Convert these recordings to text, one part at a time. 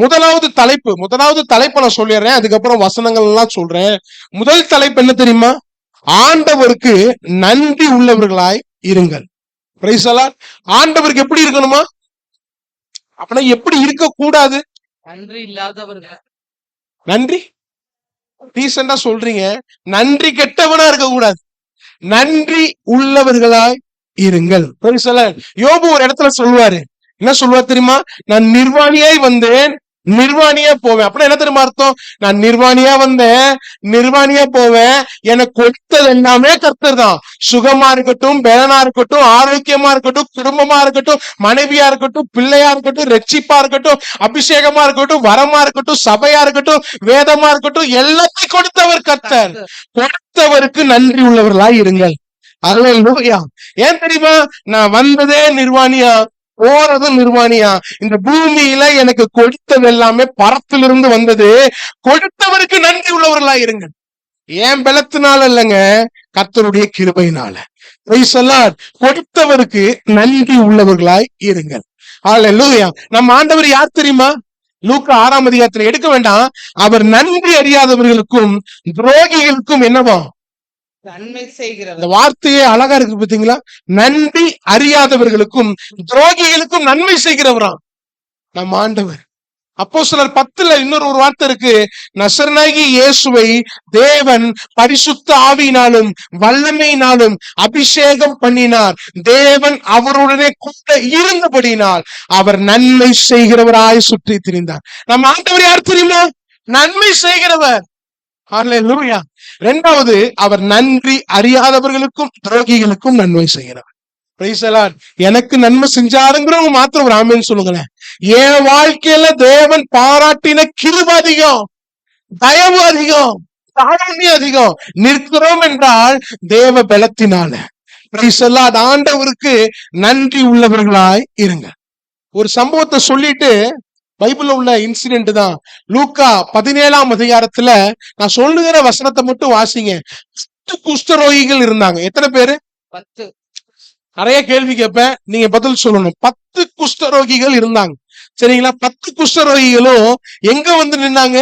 முதலாவது தலைப்பை நான் சொல்லிடுறேன், அதுக்கப்புறம் வசனங்கள் எல்லாம் சொல்றேன். முதல் தலைப்பு என்ன தெரியுமா? ஆண்டவருக்கு நன்றி உள்ளவர்களாய் இருங்கள். Praise the Lord. ஆண்டவருக்கு எப்படி இருக்கணுமா? அப்படின்னா எப்படி இருக்க கூடாது? நன்றி இல்லாதவர்கள். நன்றி ரீசெண்டா சொல்றீங்க, நன்றி கெட்டவனா இருக்க கூடாது, நன்றி உள்ளவர்களாய் இருங்கள். Praise the Lord. யோபு ஒரு இடத்துல சொல்லுவாரு, என்ன சொல்லுவார் தெரியுமா? நான் நிர்வாணியாய் வந்தேன், நிர்வாணியா போவேன். அப்படின்னா என்ன தெரியுமா அர்த்தம்? நான் நிர்வாணியா வந்தேன், நிர்வாணியா போவேன். எனக்கு கொடுத்தது எல்லாமே கர்த்தர் தான். சுகமா இருக்கட்டும், பேலனா இருக்கட்டும், ஆரோக்கியமா இருக்கட்டும், குடும்பமா இருக்கட்டும், மனைவியா இருக்கட்டும், பிள்ளையா இருக்கட்டும், ரட்சிப்பா இருக்கட்டும், அபிஷேகமா இருக்கட்டும், வரமா இருக்கட்டும், சபையா இருக்கட்டும், வேதமா இருக்கட்டும், எல்லாத்தையும் கொடுத்தவர் கர்த்தர். கொடுத்தவருக்கு நன்றி உள்ளவர்களாய் இருங்கள். அல்லேலூயா. ஏன் தெரியுமா? நான் வந்ததே நிர்வாணியா, போறது நிர்வாணியா. இந்த பூமியில எனக்கு கொடுத்தது எல்லாமே பரத்திலிருந்து வந்தது. கொடுத்தவருக்கு நன்றி உள்ளவர்களா இருங்க. ஏன் பலத்தினால இல்லைங்க, கர்த்தருடைய கிருபையினால. Praise the Lord. கொடுத்தவருக்கு நன்றி உள்ளவர்களாய் இருங்கள். அல்லேலூயா. நம்ம ஆண்டவர் யார் தெரியுமா? லூக்கா 6ஆம் அதிகாரத்துல எடுக்க வேண்டாம். அவர் நன்றி அறியாதவர்களுக்கும் துரோகிகளுக்கும் என்னவா? நன்மை செய்கிறவர். இந்த வார்த்தையே அழகா இருக்கு பாத்தீங்களா? நன்றி அறியாதவர்களுக்கும் துரோகிகளுக்கும் நன்மை செய்கிறவராம் நம்ம ஆண்டவர். அப்போஸ்தலர் 10ல இன்னொரு வார்த்தை இருக்கு, நசரேனாகிய இயேசுவை தேவன் பரிசுத்த ஆவியினாலும் வல்லமையினாலும் அபிஷேகம் பண்ணினார். தேவன் அவருடனே கூட இருந்தபடியினால் அவர் நன்மை செய்கிறவராய் சுற்றி திரிந்தார். நம்ம ஆண்டவர் யார் தெரியுமா? நன்மை செய்கிறவர். அல்லேலூயா. இரண்டாவது, அவர் நன்றி அறியாதவர்களுக்கும் துரோகிகளுக்கும் நன்மை செய்கிறவர். Praise the Lord. எனக்கு நன்மை செஞ்சாருங்கிறவங்க மாத்திரம் ஒரு ஆமென் சொல்லுங்களேன். என் வாழ்க்கையில தேவன் பாராட்டின கிருபை அதிகம், தயவு அதிகம், காருண்யம் அதிகம். நிற்கிறோம் என்றால் தேவ பலத்தினால. Praise the Lord. ஆண்டவருக்கு நன்றி உள்ளவர்களாய் இருங்க. ஒரு சம்பவத்தை சொல்லிட்டு, பைபிள்ல உள்ள இன்சிடென்ட் தான். லூக்கா 17ஆம் அதிகாரத்துல நான் சொல்லுகிற வசனத்தை மட்டும் வாசிங்க. 10 குஷ்டரோகிகள் இருந்தாங்க. எத்தனை பேரு? 10. நிறைய கேள்வி கேட்பேன், நீங்க பதில் சொல்லணும். 10 குஷ்டரோகிகள் இருந்தாங்க. சரிங்களா? 10 குஷ்டரோகிகளும் எங்க வந்து நின்னாங்க?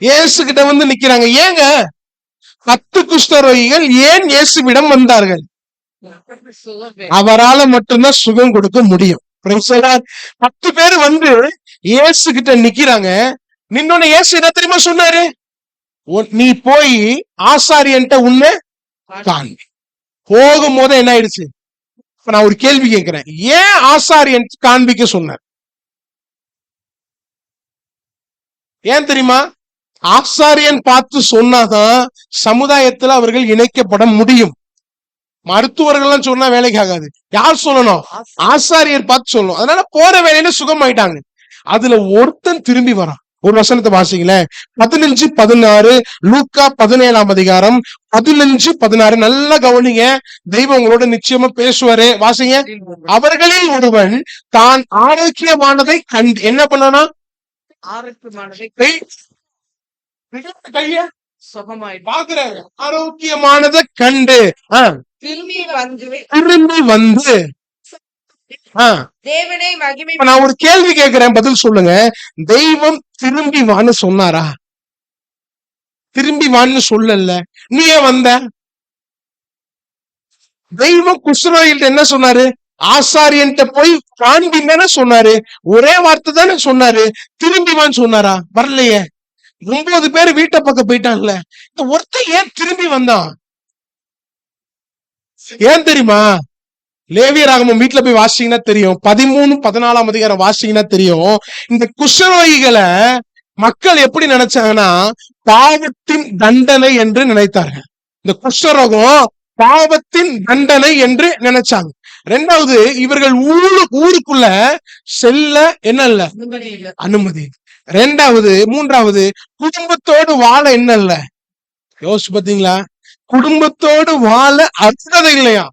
இயேசு கிட்ட வந்து நிக்கிறாங்க. ஏங்க 10 குஷ்டரோகிகள் ஏன் இயேசுவிடம் வந்தார்கள்? அவரால மட்டும்தான் சுகம் கொடுக்க முடியும். 10 பேர் வந்து இயேசு கிட்ட நிக்கிறாங்க. நின்னோன்னு இயேசு என்ன தெரியுமா சொன்னாரு? நீ போய் ஆசாரியன்ட்ட உன்னை காண்பி. போகும்போது என்ன ஆயிடுச்சு? இப்ப நான் ஒரு கேள்வி கேட்கிறேன், ஏன் ஆசாரியன் காண்பிக்க சொன்னார்? ஏன் தெரியுமா? ஆசாரியன் பார்த்து சொன்னாதான் சமுதாயத்துல அவர்கள் இணைக்கப்பட முடியும். மருத்துவர்கள் சொன்னா வேலைக்கு ஆகாது. யார் சொல்லணும்? ஆசாரியர் பார்த்து சொல்லணும். அதனால போற வேலையில சுகமாயிட்டாங்க. அதுல ஒருத்தன் திரும்பி வரான். ஒரு வசனத்தை வாசிங்களேன். 15-16 லூக்கா 17ஆம் அதிகாரம் 15-16 நல்லா கவனிங்க. தெய்வம் உங்களோட நிச்சயமா பேசுவாரு. வாசிங்க. அவர்களில் ஒருவன் தான் ஆரோக்கியமானதை கண்டு என்ன பண்ணனா? கைய பாக்குறாங்க. ஆரோக்கியமானதை கண்டு திரும்பி வந்து தேவனை மகிமை. நான் ஒரு கேள்வி கேட்கிறேன், பதில் சொல்லுங்க. தெய்வம் திரும்பி வான்னு சொன்னாரா? திரும்பி வான்னு சொல்லல. நீ ஏன் வந்த? தெய்வம் குஷ்டரோகிகிட்ட என்ன சொன்னாரு? ஆசாரியன்ட்ட போய் காண்பிங்கன்னு சொன்னாரு. ஒரே வார்த்தை தானே சொன்னாரு. திரும்பி வான்னு சொன்னாரா? வரலையே. 9 பேர் வீட்டை பக்கம் போயிட்டாங்கல்ல. இந்த ஒருத்தன் ஏன் திரும்பி வந்தான்? ஏன் தெரியுமா? லேவியராகமம் வீட்டுல போய் வாசிங்கன்னா தெரியும். 13-14ஆம் அதிகாரம் வாசிங்கன்னா தெரியும். இந்த குஷ்டரோகிகளை மக்கள் எப்படி நினைச்சாங்கன்னா பாவத்தின் தண்டனை என்று நினைத்தார்கள். இந்த குஷ்டரோகம் பாவத்தின் தண்டனை என்று நினைச்சாங்க. ரெண்டாவது, இவர்கள் ஊருக்குள்ள செல்ல என்ன இல்ல? அனுமதி. மூன்றாவது, குடும்பத்தோடு வாழ என்ன இல்ல? யோசிச்சு பாத்தீங்களா? குடும்பத்தோடு வாழ அருகதை இல்லையா?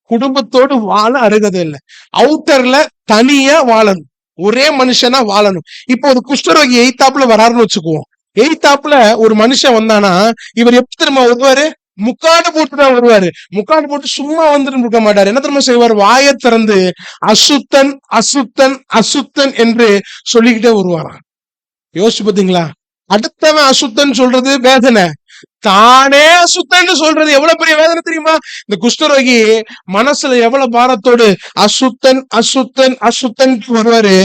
குடும்பத்தோடு வாழ அருகதை இல்லை. அவுட்டர்ல தனியா வாழணும், ஒரே மனுஷனா வாழணும். இப்போ ஒரு குஷ்டரோகி எய்தாப்புல வராருன்னு வச்சுக்குவோம். எய்தாப்புல ஒரு மனுஷன் வந்தானா இவர் எப்படி திரும்ப வருவாரு? முக்காடு போட்டுதான் வருவாரு. முக்காடு போட்டு சும்மா வந்துட்டு இருக்க மாட்டாரு. என்ன தெரியுமா செய்வார்? வாயை திறந்து அசுத்தன் அசுத்தன் அசுத்தன் என்று சொல்லிக்கிட்டே வருவாராம். யோசிச்சு பாத்தீங்களா? அடுத்தவன் அசுத்தன் சொல்றது வேதனை, தானே அசுத்தன்னு சொல்றது எவ்வளவு பெரிய வேதனை தெரியுமா? இந்த குஷ்டரோகி மனசுல எவ்வளவு பாரத்தோடு அசுத்தன் அசுத்தன் அசுத்தன் வருவாரு.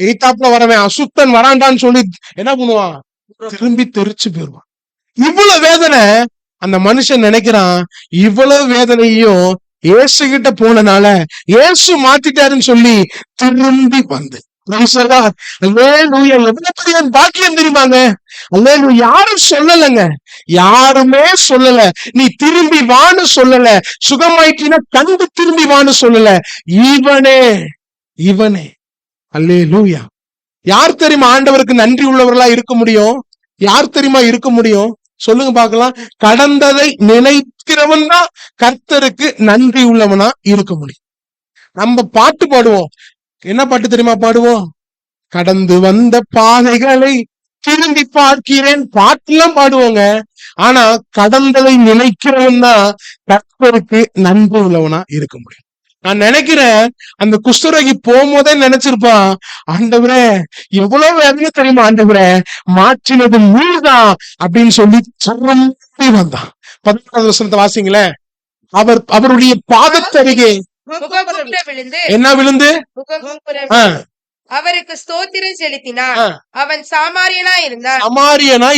எய்தாப்புல வரவன் அசுத்தன் வராண்டான்னு சொல்லி என்ன பண்ணுவான்? திரும்பி தெரிச்சு போயிருவான். இவ்வளவு வேதனை அந்த மனுஷன் நினைக்கிறான். இவ்வளவு வேதனையும் இயேசு கிட்ட போனனால இயேசு மாத்திட்டாருன்னு சொல்லி திரும்பி வந்து எவ்வளவு பெரிய பாக்கியம் தெரியுமாங்க? அல்லேலூயா. யாரும் சொல்லலங்க, யாருமே சொல்லல. நீ திரும்பி வான்னு சொல்லல, சுகமாயிட்டினா கண்டு திரும்பி வான்னு சொல்லல. இவனே அல்லேலூயா. யார் தெரியுமா ஆண்டவருக்கு நன்றி உள்ளவர்களா இருக்க முடியும்? யார் தெரியுமா இருக்க முடியும்? சொல்லுங்க பார்க்கலாம். கடந்ததை நினைக்கிறவன் தான் கர்த்தருக்கு நன்றி உள்ளவனா இருக்க முடியும். நம்ம பாட்டு பாடுவோம். என்ன பாட்டு தெரியுமா பாடுவோம்? கடந்து வந்த பாதைகளை திரும்பி பார்க்கிறேன், பாட்டுலாம் பாடுவோங்க. ஆனா கடந்ததை நினைக்கிறவன் தான் கர்த்தருக்கு நன்றி உள்ளவனா இருக்க முடியும். நான் நினைக்கிறேன் அந்த குஷ்டரோகி போகும்போதே நினைச்சிருப்பான், ஆண்டவரே எவ்வளவு வேதனை தெரியுமா ஆண்டவரே, மாற்றினது நீர்தான் அப்படின்னு சொல்லி திரும்பி வந்தான். 14வது வசனத்தை வாசிங்களேன். அவருடைய பாதத்தருகே என்ன விழுந்து அவருக்கு ஸ்தோத்திரம் செலுத்தினான். அவன் சாமாரியனா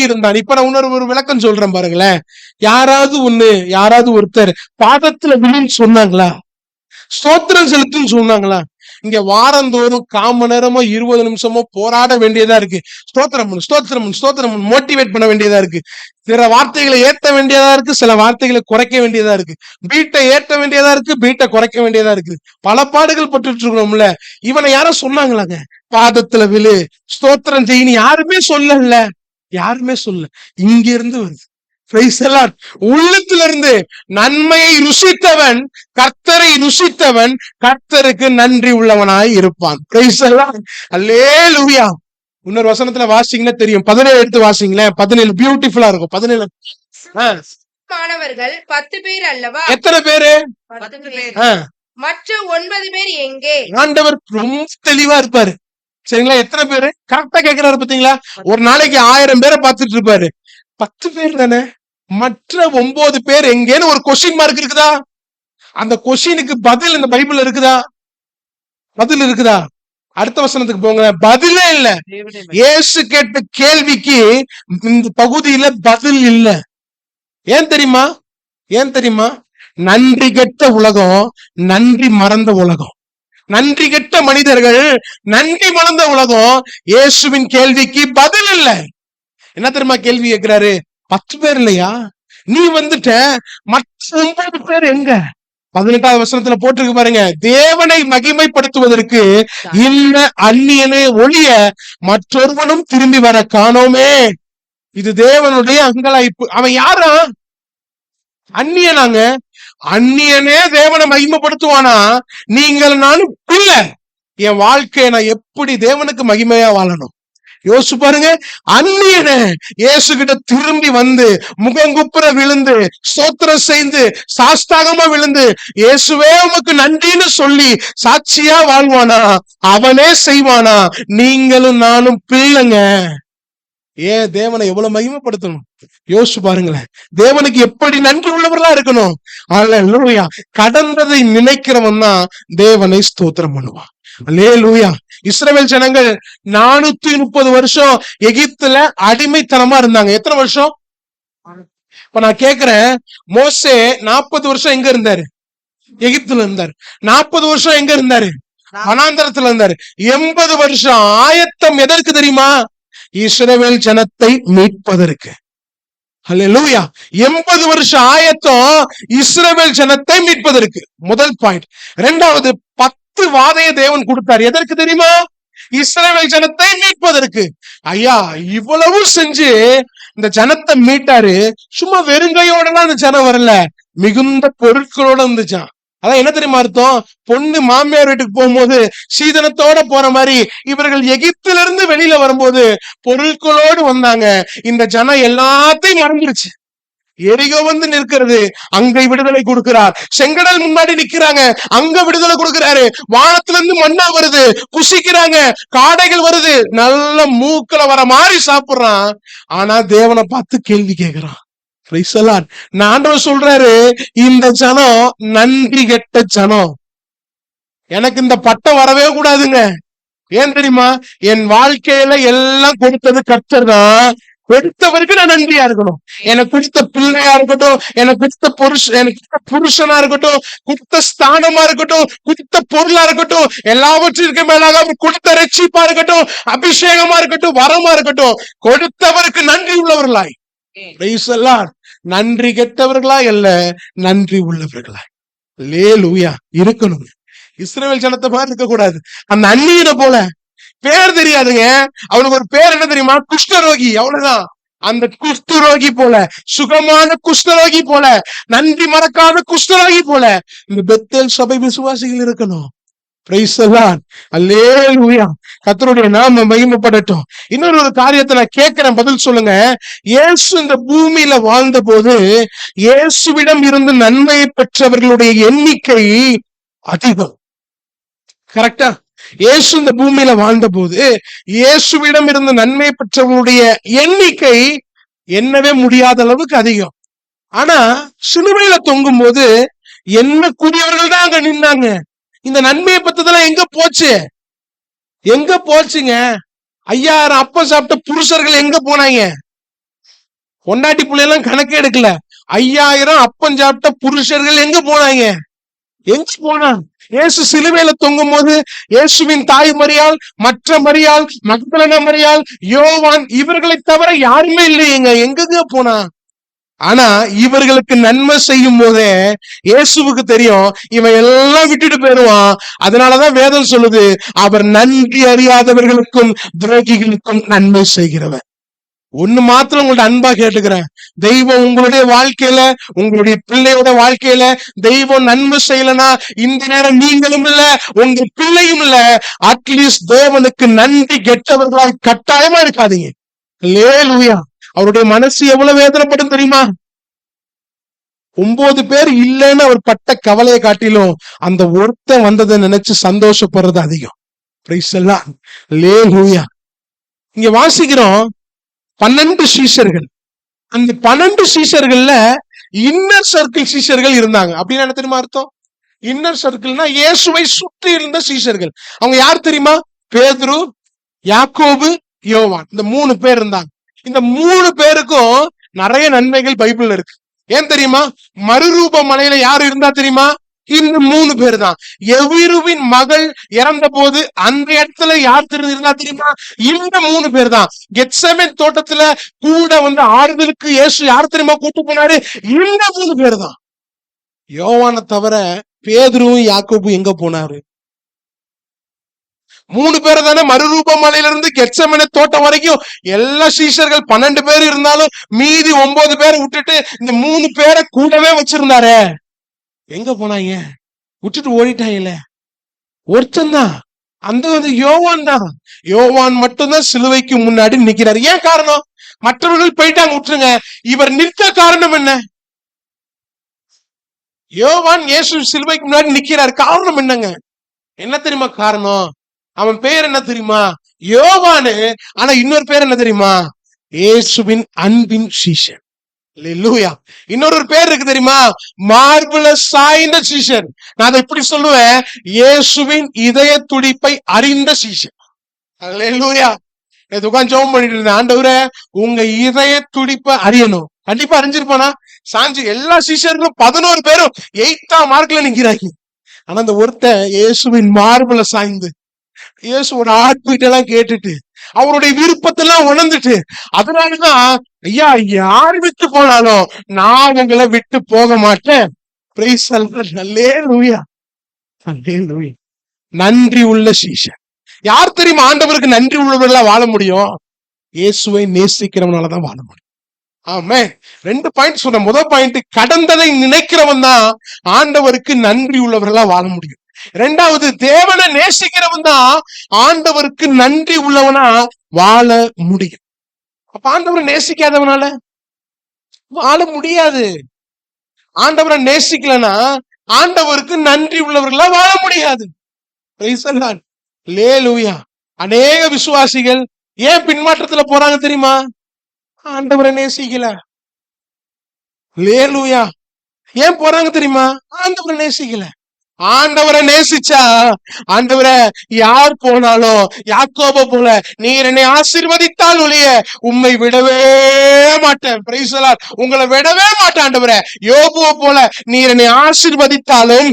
இருந்தான். இப்ப நான் ஒரு விளக்கம் சொல்றேன் பாருங்களேன். யாராவது ஒருத்தர் பாதத்துல விழுன்னு சொன்னாங்களா? ஸ்தோத்திரம் செலுத்துன்னு சொன்னாங்களா? இங்க வாரந்தோறும் 1/4 மணி நேரமோ 20 நிமிஷமோ போராட வேண்டியதா இருக்கு. ஸ்தோத்திரம் மோட்டிவேட் பண்ண வேண்டியதா இருக்கு. சில வார்த்தைகளை ஏத்த வேண்டியதா இருக்கு, சில வார்த்தைகளை குறைக்க வேண்டியதா இருக்கு. பீட்டை ஏற்ற வேண்டியதா இருக்கு, பீட்டை குறைக்க வேண்டியதா இருக்கு. பல பாடுகள் பட்டுட்டு இருக்கிறோம்ல. இவனை யாரும் சொன்னாங்களாங்க? பாதத்துல விழு, ஸ்தோத்திரம் செய்யணும். யாருமே சொல்ல. இங்க இருந்து வருது. உள்ளத்திலிருந்து நன்மையை ருசித்தவன், கர்த்தரை ருசித்தவன் கர்த்தருக்கு நன்றி உள்ளவனாய் இருப்பான். அல்லேலூயா. இன்னொரு வசனத்துல வாசிங்கன்னா தெரியும். 17 எடுத்து வாசிங்களேன். 17 பியூட்டிஃபுல்லா இருக்கும். 17 மாணவர்கள் 10 பேர் அல்லவா? எத்தனை பேரு? 10 பேர். மற்ற 9 பேர் எங்கே? ஆண்டவர் ரொம்ப தெளிவா இருப்பாரு. சரிங்களா? எத்தனை பேரு கரெக்டா கேட்கிறாரு பாத்தீங்களா? ஒரு நாளைக்கு 1000 பேரை பார்த்துட்டு இருப்பாரு. 10 பேர் தானே, மற்ற 9 பேர் எங்கேன்னு ஒரு கொஸ்டின் மார்க் இருக்குதா? அந்த கொஸ்டினுக்கு பதில் இந்த பைபிள் இருக்குதா? பதில் இருக்குதா? அடுத்த வசனத்துக்கு போங்க. பதிலே இல்ல. இயேசு கேட்ட கேள்விக்கு இந்த பகுதியில பதில் இல்ல. ஏன் தெரியுமா? நன்றி கெட்ட உலகம், நன்றி மறந்த உலகம். நன்றி கெட்ட மனிதர்கள், நன்றி மறந்த உலகம். இயேசுவின் கேள்விக்கு பதில் இல்ல. என்ன தெரியுமா கேள்வி கேட்கிறாரு? 10 பேர் இல்லையா? நீ வந்துட்ட, மற்ற 9 பேர் எங்க? 18வது வசனத்துல போட்டிருக்கு பாருங்க. தேவனை மகிமைப்படுத்துவதற்கு இல்ல அந்நியனே ஒழிய மற்றொருவனும் திரும்பி வர காணோமே. இது தேவனுடைய அங்கலாய்ப்பு. அவன் யாரா? அந்நியனாங்க. அந்நியனே தேவனை மகிமைப்படுத்துவானா? நீங்கள் நானும் இல்ல. என் வாழ்க்கையை நான் எப்படி தேவனுக்கு மகிமையா வாழணும் யோசிச்சு பாருங்க. அந்நியனே இயேசு கிட்ட திரும்பி வந்து முகங்குப்புற விழுந்து ஸ்தோத்திரம் செய்து சாஷ்டாகமா விழுந்து இயேசுவே உமக்கு நன்றின்னு சொல்லி சாட்சியா வாழ்வானா? அவனே செய்வானா? நீங்களும் நானும் பிள்ளைங்க. ஏன் தேவனை எவ்வளவு மகிமைப்படுத்தணும் யோசிச்சு பாருங்களேன். தேவனுக்கு எப்படி நன்றி உள்ளவர்களா இருக்கணும். அல்லேலூயா. கடந்ததை நினைக்கிறவன் தான் தேவனை ஸ்தோத்திரம் பண்ணுவான். அல்லேலூயா. இஸ்ரவேல் ஜனங்கள் 430 வருஷம் எகிப்துல அடிமைத்தனமா இருந்தாங்க. எத்தனை வருஷம்? இப்ப நான் கேக்குறேன், மோசே 40 வருஷம் எங்க இருந்தாரு? எகிப்துல இருந்தாரு. 40 வருஷம் எங்க இருந்தாரு? வனாந்தரத்துல இருந்தாரு. 80 வருஷம் ஆயத்தம் எதற்கு தெரியுமா? இஸ்ரவேல் ஜனத்தை மீட்பதற்கு. அல்லேலூயா. 80 வருஷம் ஆயத்தம் இஸ்ரவேல் ஜனத்தை மீட்பதற்கு. முதல் பாயிண்ட். இரண்டாவது, 10 வாதைய தேவன் கொடுத்தார். எதற்கு தெரியுமா? இஸ்ரவேல் ஜனத்தை மீட்பதற்கு. ஐயா, இவ்வளவு செஞ்சு இந்த ஜனத்தை மீட்டாரு. சும்மா வெறுங்கையோடலாம் அந்த ஜனம் வரல, மிகுந்த பொருட்களோட இருந்துச்சான். அதான் என்ன தெரியுமா அர்த்தம்? பொண்ணு மாமியார் வீட்டுக்கு போகும்போது சீதனத்தோட போற மாதிரி இவர்கள் எகிப்துல இருந்து வெளியில வரும்போது பொருட்களோடு வந்தாங்க. இந்த ஜனம் எல்லாத்தையும் மறந்துருச்சு. எரிகோ வந்து நிற்கிறது, அங்க விடுதலை கொடுக்கிறார். செங்கடல் முன்னாடி நிக்கிறாங்க, அங்க விடுதலை கொடுக்கிறாரு. வானத்துல இருந்து மண்ணா வருது, புசிக்கிறாங்க. காடைகள் வருது, நல்ல மூக்கல வர மாதிரி சாப்பிடுறான். ஆனா தேவனை பார்த்து கேள்வி கேட்கிறான். ஆண்டவர் சொல்றாரு, இந்த ஜனம் நன்றி கெட்ட ஜனம், எனக்கு இந்த பட்டம் வரவே கூடாதுங்க. ஏன் தெரியுமா? என் வாழ்க்கையில எல்லாம் கொடுத்தது கர்த்தர் தான். கொடுத்தவருக்கு நான் நன்றியா இருக்கணும். எனக்கு கொடுத்த பிள்ளையா இருக்கட்டும், எனக்கு கொடுத்த புருஷனா இருக்கட்டும், கொடுத்த ஸ்தானமா இருக்கட்டும், கொடுத்த பொருளா இருக்கட்டும், எல்லாவற்றிற்கு மேலாக அவர் கொடுத்த ரட்சிப்பா இருக்கட்டும், அபிஷேகமா இருக்கட்டும், வரமா இருக்கட்டும், கொடுத்தவருக்கு நன்றி உள்ளவர்களாய், நன்றி கெட்டவர்களாய் அல்ல, நன்றி உள்ளவர்களாய் அல்லேலூயா இருக்கணும். இஸ்ரவேல் ஜனத்தை மாதிரி இருக்க கூடாது. அந்த அந்நியனை போல, பேர் தெரியாதுங்க, அவனுக்கு ஒரு பேர் என்ன தெரியுமா? குஷ்டரோகி. அவ்வளவுதான். அந்த குஷ்டரோகி போல, சுகமான குஷ்டரோகி போல, நன்றி மறக்காத குஷ்டரோகி போல இந்த பெத்தேல் சபை விசுவாசிகள் இருக்கணும். பிரைஸ் தி லார்ட், அல்லேலூயா. கர்த்தருடைய நாமம் மகிமைப்படட்டும். இன்னொரு காரியத்தை நான் கேட்கிறேன், பதில் சொல்லுங்க. இயேசு இந்த பூமியில வாழ்ந்த போது இயேசுவிடம் இருந்து நன்மையை பெற்றவர்களுடைய எண்ணிக்கை அதிகம். கரெக்டா? இயேசு இந்த பூமியில வாழ்ந்த போது இயேசுவிடம் இருந்து நன்மை பெற்றவங்களுடைய எண்ணிக்கை எண்ணவே முடியாத அளவுக்கு அதிகம். ஆனா சிலுவையில தொங்கும் போது என்ன கூடியவர்கள் தான் அங்க நின்னாங்க. இந்த நன்மையை பத்ததெல்லாம் எங்க போச்சு? எங்க போச்சுங்க? 5000 அப்பம் சாப்பிட்ட புருஷர்கள் எங்க போனாங்க? பொண்டாட்டி பிள்ளையெல்லாம் கணக்கே எடுக்கல. 5000 அப்பம் சாப்பிட்ட புருஷர்கள் எங்க போனாங்க? எங்க போனா? இயேசு சிலுவையில தொங்கும் போது இயேசுவின் தாய் மரியாள், மற்ற மரியாள், மக்தலேனா மரியாள், யோவான், இவர்களை தவிர யாருமே இல்லையேங்க. எங்கெங்க போனா? ஆனா இவர்களுக்கு நன்மை செய்யும் போதே இயேசுவுக்கு தெரியும், இவன் எல்லாம் விட்டுட்டு போயிருவான். அதனாலதான் வேதம் சொல்லுது, அவர் நன்றி அறியாதவர்களுக்கும் துரோகிகளுக்கும் நன்மை செய்கிறவர். ஒண்ணு மாத்திரம் உங்கள்ட்ட அன்பா கேட்டுக்கிறேன், தெய்வம் உங்களுடைய வாழ்க்கையில, உங்களுடைய பிள்ளையோட வாழ்க்கையில தெய்வம் நன்மை செய்யலனா இந்த நேரம் நீங்களும் இல்ல, உங்க பிள்ளையும் இல்ல. அட்லீஸ்ட் தேவனுக்கு நன்றி கெட்டவர்களால் கட்டாயமா இருக்காதீங்க. அல்லேலூயா. அவருடைய மனசு எவ்வளவு வேதனைப்படும் தெரியுமா? 9 பேர் இல்லைன்னு அவர் பட்ட கவலையை காட்டிலும் அந்த ஒருத்தன் வந்ததை நினைச்சு சந்தோஷப்படுறது அதிகம். பிரைஸ் தி லார்ட், அல்லேலூயா. இங்க வாசிக்கிறோம் 12 சீஷர்கள். அந்த 12 சீஷர்கள்ல இன்னர் சர்க்கிள் சீஷர்கள் இருந்தாங்க. அப்படின்னு என்ன தெரியுமா அர்த்தம்? இன்னர் சர்க்கிள்னா இயேசுவை சுற்றி இருந்த சீஷர்கள். அவங்க யார் தெரியுமா? பேதுரு, யாக்கோபு, யோவான். இந்த 3 பேர் இருந்தாங்க. இந்த 3 பேருக்கும் நிறைய நன்மைகள் பைபிள்ல இருக்கு. ஏன் தெரியுமா? மறுரூப மலையில யாரு இருந்தா தெரியுமா? இந்த 3 பேர் தான். எவிருவின் மகள் இறந்த போது அந்த இடத்துல யார் இருந்தா தெரியுமா? இந்த 3 பேர் தான். கெத்செமனே தோட்டத்துல கூட வந்து ஆறுதலுக்கு இயேசு யார் தெரியுமா கூட்டு போனாரு? இந்த 3 பேர் தான். யோவானை தவிர பேதுருவும் யாக்கோபும் எங்க போனாரு? 3 பேர் தானே. மறுரூப மலையில இருந்து கெத்செமனே தோட்டம் வரைக்கும் எல்லா சீஷர்கள் 12 பேர் இருந்தாலும் மீதி 9 பேரை விட்டுட்டு இந்த 3 பேரை கூடவே வச்சிருந்தாரு. எங்க போனாங்க? விட்டுட்டு ஓடிட்டாங்கல்ல. ஒருத்தன் தான், அந்த யோவான் தான். யோவான் மட்டும்தான் சிலுவைக்கு முன்னாடி நிக்கிறாரு. ஏன் காரணம்? மற்றவர்கள் போயிட்டாங்க, விட்டுருங்க. இவர் நிற்க காரணம் என்ன? யோவான் இயேசு சிலுவைக்கு முன்னாடி நிக்கிறாரு. காரணம் என்னங்க? என்ன தெரியுமா காரணம்? அவன் பேர் என்ன தெரியுமா? யோவானு. ஆனா இன்னொரு பேர் என்ன தெரியுமா? இயேசுவின் அன்பின் சீஷன். அல்லேலூயா. இன்னொரு பேர் இருக்கு தெரியுமா? மார்வெலஸ் சாய்ந்த சீஷன். நான் அதை எப்படி சொல்லுவேன்? இயேசுவின் இதய துடிப்பை அறிந்த சீஷன். அல்லேலூயா. உட்கார்ந்து ஜெபம் பண்ணிட்டு இருந்தேன், ஆண்டவரே உங்க இதய துடிப்பை அறியணும். கண்டிப்பா அறிஞ்சிருப்பானா? சாஞ்சு எல்லா சீஷர்களும் 11 பேரும் 8ஆம் மார்க்ல நிக்கிறாங்க. ஆனா அந்த ஒருத்தன் இயேசுவின் மார்புல சாய்ந்து இயேசுவோட ஆட்பீட் எல்லாம் கேட்டுட்டு அவருடைய விருப்பத்தெல்லாம் உணர்ந்துட்டு, அதனாலதான் ஐயா யார் விட்டு போனாலும் நான் உங்களை விட்டு போக மாட்டேன். பிரைஸ் தி லார்ட், அல்லேலூயா, அல்லேலூயா. நன்றி உள்ள சீஷன். யார் தெரியுமா ஆண்டவருக்கு நன்றி உள்ளவர்களா வாழ முடியும்? இயேசுவை நேசிக்கிறவனாலதான் வாழ முடியும். ஆமே. 2 பாயிண்ட் சொன்ன. முதல் பாயிண்ட், கடந்ததை நினைக்கிறவன் தான் ஆண்டவருக்கு நன்றி உள்ளவர்களா வாழ முடியும். 2வது, தேவனை நேசிக்கிறவன் தான் ஆண்டவருக்கு நன்றி உள்ளவனா வாழ முடியும். அப்ப ஆண்டவரை நேசிக்காதவனால வாழ முடியாது. ஆண்டவரை நேசிக்கலனா ஆண்டவருக்கு நன்றி உள்ளவர்களா வாழ முடியாது. Praise the Lord. Hallelujah. அநேக விசுவாசிகள் ஏன் பின்மாற்றத்துல போறாங்க தெரியுமா? ஆண்டவரை நேசிக்கல. Hallelujah. ஏன் போறாங்க தெரியுமா? ஆண்டவரை நேசிக்கல. ஆண்டவரை நேசிச்சா, ஆண்டவரை யார் போனாலும் யாக்கோப போல நீர் என்னை ஆசீர்வதித்தால் ஒழிய உம்மை விடவே மாட்டேன். Praise the Lord. உங்களை விடவே மாட்டேன் ஆண்டவரே. யோபுவ போல நீர் என்னை ஆசீர்வதித்தாலும்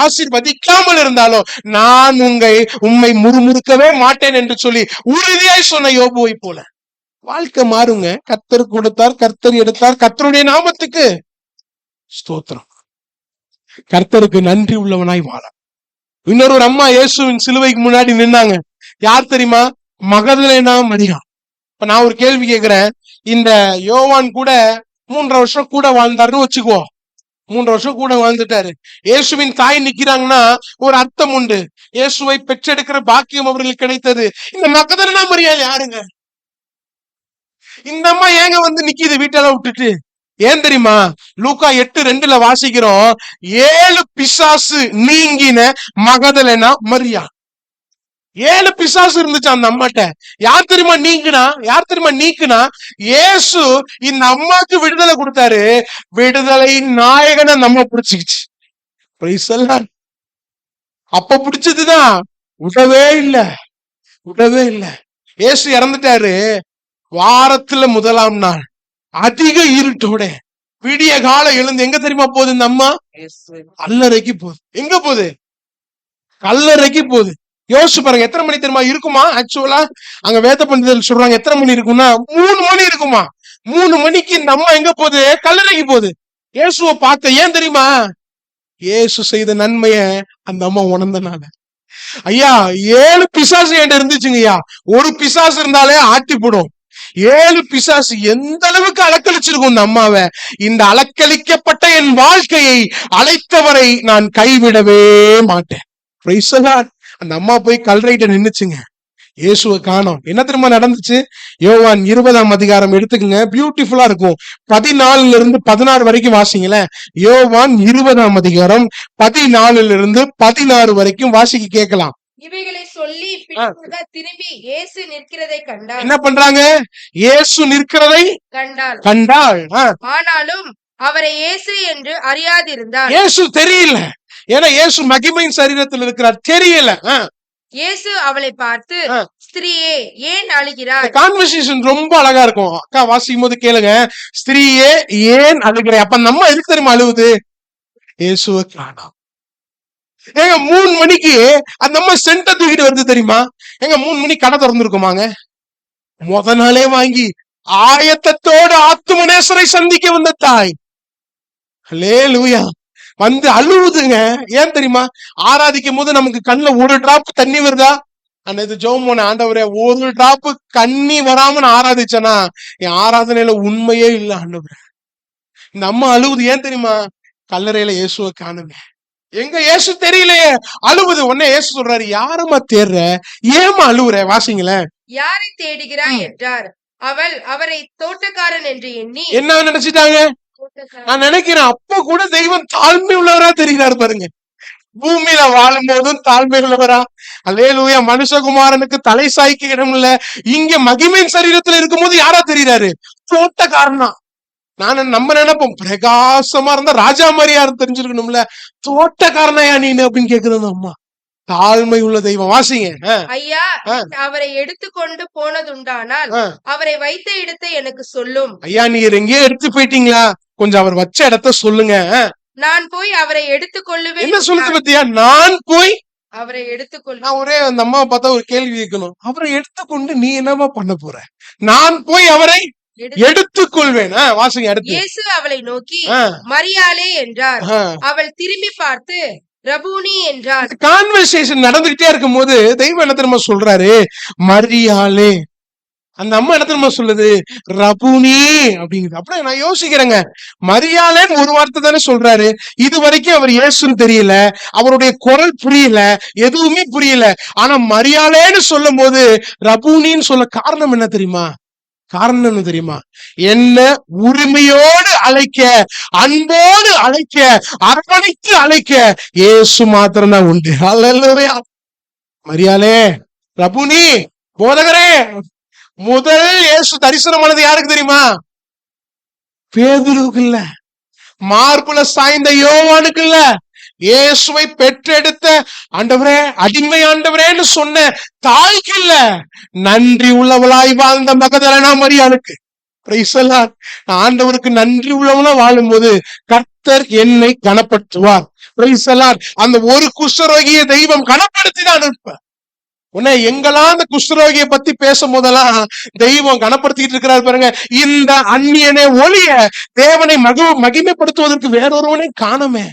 ஆசீர்வதிக்காமல் இருந்தாலும் நான் உம்மை முறுமுறுக்கவே மாட்டேன் என்று சொல்லி உறுதியாய் சொன்ன யோபுவை போல வாழ்க்கை மாறுங்க. கர்த்தர் கொடுத்தார், கர்த்தர் எடுத்தார். கர்த்தருடைய நாமத்துக்கு ஸ்தோத்திரம். கர்த்தருக்கு நன்றி உள்ளவனாய் வாழ. இன்னொரு அம்மா இயேசுவின் சிலுவைக்கு முன்னாடி நின்னாங்க. யார் தெரியுமா? மகதலேனா மரியாள். இப்ப நான் ஒரு கேள்வி கேட்கிறேன். இந்த யோவான் கூட 3 வருஷம் கூட வாழ்ந்தாருன்னு வச்சுக்கோ. 3 வருஷம் கூட வாழ்ந்துட்டாரு. இயேசுவின் தாய் நிக்கிறாங்கன்னா ஒரு அர்த்தம் உண்டு. இயேசுவை பெற்றெடுக்கிற பாக்கியம் அவர்களுக்கு கிடைத்தது. இந்த மகதலேனா மரியாள் யாருங்க? இந்த அம்மா ஏங்க வந்து நிக்கிது வீட்டெல்லாம் விட்டுட்டு? ஏன் தெரியுமா? லூக்கா 8:2 வாசிக்கிறோம். 7 பிசாசு நீங்கின மகதலேனா மரியாள். 7 பிசாசு இருந்துச்சு அந்த அம்மாட்ட. யார் தெரியுமா நீக்குனா? இயேசு இந்த அம்மாக்கு விடுதலை கொடுத்தாரு. விடுதலை நாயகனை நம்ம பிடிச்சுக்கிச்சு. Praise the Lord. அப்ப பிடிச்சதுதான் விடவே இல்ல. இயேசு இறந்துட்டாரு. வாரத்துல முதலாம் நாள் அதிக இருட்டோட விடிய கால எழுந்து எங்க தெரியுமா போகுது? இந்த அம்மா கல்லறைக்கு போகுது. எங்க போகுது? கல்லறைக்கு போகுது. யோசிச்சு பாருங்க, எத்தனை மணி தெரியுமா இருக்குமா? ஆக்சுவலா அங்க வேத பண்டிதர்கள் சொல்றாங்க எத்தனை மணி இருக்கும்னா 3 மணி இருக்குமா. 3 மணிக்கு இந்த அம்மா எங்க போகுது? கல்லறைக்கு போகுது. இயேசுவை பார்த்த. ஏன் தெரியுமா? இயேசு செய்த நன்மைய அந்த அம்மா உணர்ந்தனால. ஐயா 7 பிசாசு என்கிட்ட இருந்துச்சுங்க ஐயா. ஒரு பிசாசு இருந்தாலே ஆட்டி போடும். 7 பிசாசு எந்த அளவுக்கு அலக்களிச்சிருக்கும் இந்த அம்மாவை. இந்த அலக்களிக்கப்பட்ட என் வாழ்க்கையை அழைத்தவரை நான் கைவிடவே மாட்டேன். Praise the Lord. அந்த அம்மா போய் கல்லறையிட்ட நின்னுச்சுங்க. இயேசுவை காணோம். என்ன தெரியுமா நடந்துச்சு? யோவான் 20ஆம் அதிகாரம் எடுத்துக்கங்க, பியூட்டிஃபுல்லா இருக்கும். 14 இருந்து 16 வரைக்கும் வாசிங்களேன். யோவான் 20ஆம் அதிகாரம் 14 இருந்து 16 வரைக்கும் வாசிக்க கேட்கலாம். இவைகளை சொல்லி பின்பாக திரும்பி இயேசு நிற்கிறதை கண்டாள். என்ன பண்றாங்க? இயேசு நிற்கிறதை கண்டாள். ஆனாலும் அவரை இயேசு என்று அறியாதிருந்தார். இயேசு தெரியல. ஏன்னா இயேசு மகிமையின் சரீரத்தில் இருக்கிறார், தெரியல. இயேசு அவளை பார்த்து, ஸ்திரீயே ஏன் அழுகிறாய்? கான்வர்சேஷன் ரொம்ப அழகா இருக்கும். அக்கா வாசிக்கும் போது கேளுங்க. ஸ்திரீயே ஏன் அழுகிறாய்? அப்ப நம்ம எதுக்கு தெரியுமா அழுவுது? இயேசுவை காணோம். ஏங்க 3 மணிக்கு அந்த அம்மா சென்ட தூக்கிட்டு வருது தெரியுமா? எங்க 3 மணிக்கு கடை திறந்துருக்குமாங்க? முத நாளே வாங்கி ஆயத்தத்தோடு ஆத்துமனேஸ்வரை சந்திக்க வந்த தாய் ஹல்லேலூயா வந்து அழுவுதுங்க. ஏன் தெரியுமா? ஆராதிக்கும் போது நமக்கு கண்ணுல ஒரு டிராப் தண்ணி வருதா? அந்த இது ஜெபம் ஆண்டவரே ஒரு டிராப் கண்ணி வராம நான் ஆராதிச்சேனா என் ஆராதனையில உண்மையே இல்லை ஆண்டவரே. இந்த அம்மா அழுவுது. ஏன் தெரியுமா? கல்லறையில இயேசுவை காணுங்க. எங்க இயேசு தெரியலையே, அழுவுது. உடனே இயேசு சொல்றாரு, யாரம்மா தேடுற? ஏமா அழுவுற? வாசிங்களேன். யாரை தேடுகிறாய் என்றார். அவள் அவரை தோட்டக்காரன் என்று எண்ணி என்ன நினைச்சிட்டாங்க? நான் நினைக்கிறேன் அப்ப கூட தெய்வம் தாழ்மை உள்ளவரா தெரிகிறாரு பாருங்க. பூமியில வாழும் போதும் தாழ்மை உள்ளவரா. அல்லேலூயா. மனுஷகுமாரனுக்கு தலை சாய்க்க இடம் இல்ல. இங்க மகிமையின் சரீரத்துல இருக்கும் போது யாரா தெரிகிறாரு? தோட்டக்காரனா. நம்ம நினைப்போம் பிரகாசமா இருந்தா ராஜா மாதிரியா தெரிஞ்சிருக்கணும்ல. தோட்டக்காரனையா நீனு அப்படின்னு கேக்குறது அம்மா. தாழ்மை உள்ள தெய்வம். வாசிங்க. ஐயா அவரை எடுத்துக்கொண்டு போனதுண்டானால் அவரை வைத்த இடத்தை எனக்கு சொல்லும். ஐயா நீங்க எங்கேயோ எடுத்து போயிட்டீங்களா? கொஞ்சம் அவர் வச்ச இடத்த சொல்லுங்க. நான் போய் அவரை எடுத்துக்கொள்ளுவேன். என்ன சொல்லுது பத்தியா? நான் போய் அவரை எடுத்துக்கொள்ள. நான் ஒரே அந்த அம்மாவை பார்த்தா ஒரு கேள்வி கேட்கணும். அவரை எடுத்துக்கொண்டு நீ என்னமா பண்ண போற? நான் போய் அவரை எடுத்துக்கொள்வேன். வாசிங்க அடுத்து. இயேசு அவளை நோக்கி மரியாளே என்றார். அவள் திரும்பி பார்த்து ரபூனி என்றார். கான்வர்சேஷன் நடந்துகிட்டே இருக்கும் போது தெய்வம் என்ன தெரியுமா சொல்றாரு? மரியாளே. அந்த அம்மா என்ன தெரியுமா சொல்லுது? ரபூனி அப்படிங்குது. அப்படியே நான் யோசிக்கிறேங்க, மரியாளேன்னு ஒரு வார்த்தை தானே சொல்றாரு. இது வரைக்கும் அவர் இயேசுன்னு தெரியல, அவருடைய குரல் புரியல, எதுவுமே புரியல. ஆனா மரியாளேன்னு சொல்லும் போது ரபூனின்னு சொல்ல காரணம் என்ன தெரியுமா? காரணம் என்ன தெரியுமா? என்ன உரிமையோடு அழைக்க, அன்போடு அழைக்க, அரவணைத்து அழைக்க இயேசு மாத்திரம் தான் உண்டு. அல்லேலூயா. மரியாளே, ரபுனி, போதகரே, முதல் இயேசு தரிசனமானது யாருக்கு தெரியுமா? பேதுருவுக்கு இல்ல, மார்புல சாய்ந்த யோவானுக்கு இல்ல, இயேசுவை பெற்றெடுத்த ஆண்டவரே, அடிமை ஆண்டவரேன்னு சொன்ன தாய்க்கு இல்ல, நன்றி உள்ளவளாய் வாழ்ந்த மகதலேனா மரியாளுக்கு. Praise the Lord. ஆண்டவருக்கு நன்றி உள்ளவனா வாழும்போது கர்த்தர் என்னை கனப்படுத்துவார். Praise the Lord. அந்த ஒரு குஷ்டரோகியை தெய்வம் கனப்படுத்திதான் இருப்பார். உன்னை எங்கெல்லாம் அந்த குஷ்டரோகியை பத்தி பேசும் போதெல்லாம் தெய்வம் கனப்படுத்திட்டு இருக்கிறார் பாருங்க. இந்த அந்நியனை ஒழிய தேவனை மகிமைப்படுத்துவதற்கு வேறொருவனை காணமே,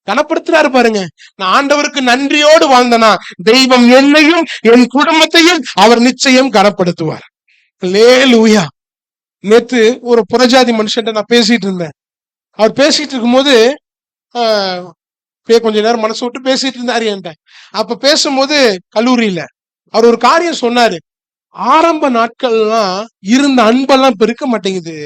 கனப்படுத்துறாரு பாருங்க. நான் ஆண்டவருக்கு நன்றியோடு வாழ்ந்தனா தெய்வம் என்னையும் என் குடும்பத்தையும் அவர் நிச்சயம் கனப்படுத்துவார். அல்லேலூயா. நேத்து ஒரு புறஜாதி மனுஷன் நான் பேசிட்டு இருந்தேன். அவர் பேசிட்டு இருக்கும்போது கொஞ்ச நேரம் மனசு விட்டு பேசிட்டு இருந்தாரு என்கிட்ட. அப்ப பேசும்போது கல்லூரியில அவர் ஒரு காரியம் சொன்னாரு. ஆரம்ப நாட்கள்லாம் இருந்த அன்பெல்லாம் இப்ப இருக்க மாட்டேங்குது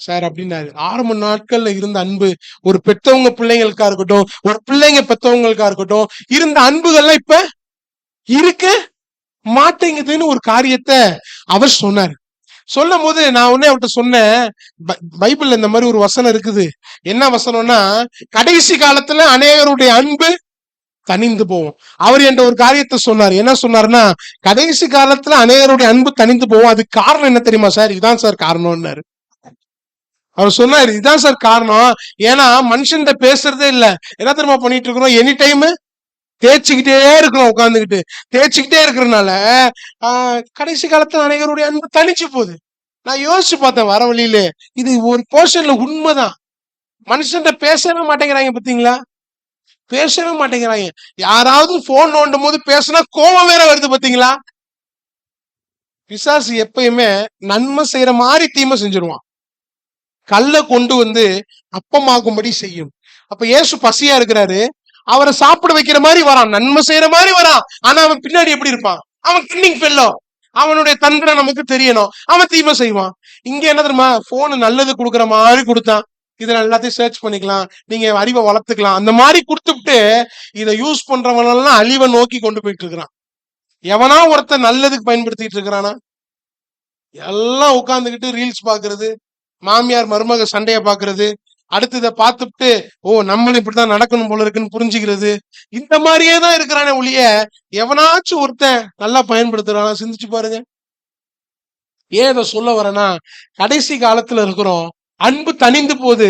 சார் அப்படின்னாரு. ஆரம்ப நாட்கள்ல இருந்த அன்பு, ஒரு பெத்தவங்க பிள்ளைங்களுக்கா இருக்கட்டும், ஒரு பிள்ளைங்க பெத்தவங்களுக்கா இருக்கட்டும், இருந்த அன்புகள்லாம் இப்ப இருக்க மாட்டேங்குதுன்னு ஒரு காரியத்தை அவர் சொன்னார். சொல்லும் போது நான் உடனே அவர்கிட்ட சொன்னேன், பைபிள்ல இந்த மாதிரி ஒரு வசனம் இருக்குது. என்ன வசனம்னா, கடைசி காலத்துல அநேகருடைய அன்பு தனிந்து போவோம். அவர் என்ற ஒரு காரியத்தை சொன்னார். என்ன சொன்னாருன்னா, கடைசி காலத்துல அநேகருடைய அன்பு தனிந்து போவோம். அதுக்கு காரணம் என்ன தெரியுமா சார்? இதுதான் சார் காரணம்னாரு. அவர் சொன்னாரு, இதுதான் சார் காரணம். ஏன்னா மனுஷன் பேசுறதே இல்ல. என்ன தெரியுமா பண்ணிட்டு இருக்கிறோம்? எனி டைம் தேய்ச்சிக்கிட்டே இருக்கிறோம், உட்காந்துக்கிட்டு தேய்ச்சிக்கிட்டே இருக்கிறதுனால கடைசி காலத்துல அநேகருடைய அன்பு தனிச்சு போகுது. நான் யோசிச்சு பார்த்தேன் வர வழியில, இது ஒரு போர்ஷன்ல உண்மைதான். மனுஷன் பேசவே மாட்டேங்கிறாங்க, பாத்தீங்களா? பேசவே மாட்டேங்கிறாங்க. யாராவது போன் நோண்டும் போது பேசினா கோபம் வேற வருது, பாத்தீங்களா? பிசாசு எப்பயுமே நன்மை செய்யற மாதிரி தீமை செஞ்சிருவான். கல்ல கொண்டு வந்து அப்பமாகும்படி செய்யும். அப்ப இயேசு பசியா இருக்கிறாரு, அவரை சாப்பிட வைக்கிற மாதிரி வரான், நன்மை செய்யற மாதிரி வரான். ஆனா அவன் பின்னாடி எப்படி இருப்பான்? அவன் கிண்டிங் ஃபெல்லோ. அவனுடைய தந்திரம் நமக்கு தெரியணும், அவன் தீமை செய்வான். இங்க என்ன தெரியுமா? போன் நல்லது கொடுக்குற மாதிரி கொடுத்தான், இதுல எல்லாத்தையும் சர்ச் பண்ணிக்கலாம், நீங்க அறிவை வளர்த்துக்கலாம், அந்த மாதிரி கொடுத்துட்டு இதை யூஸ் பண்றவனெல்லாம் அழிவை நோக்கி கொண்டு போயிட்டு இருக்கிறான். எவனா ஒருத்தர் நல்லதுக்கு பயன்படுத்திட்டு இருக்கிறானா? எல்லாம் உட்கார்ந்துகிட்டு ரீல்ஸ் பாக்குறது, மாமியார் மருமக சண்டைய பாக்குறது, அடுத்து இதை பார்த்துட்டு ஓ நம்மளும் இப்படித்தான் நடக்கணும் போல இருக்குன்னு புரிஞ்சுக்கிறது, இந்த மாதிரியே தான் இருக்கிறானே ஒழிய எவனாச்சும் ஒருத்தன் நல்லா பயன்படுத்துறானா? சிந்திச்சு பாருங்க. ஏன் இதை சொல்ல வரேன்னா, கடைசி காலத்துல இருக்கிறோம், அன்பு தனிந்து போது.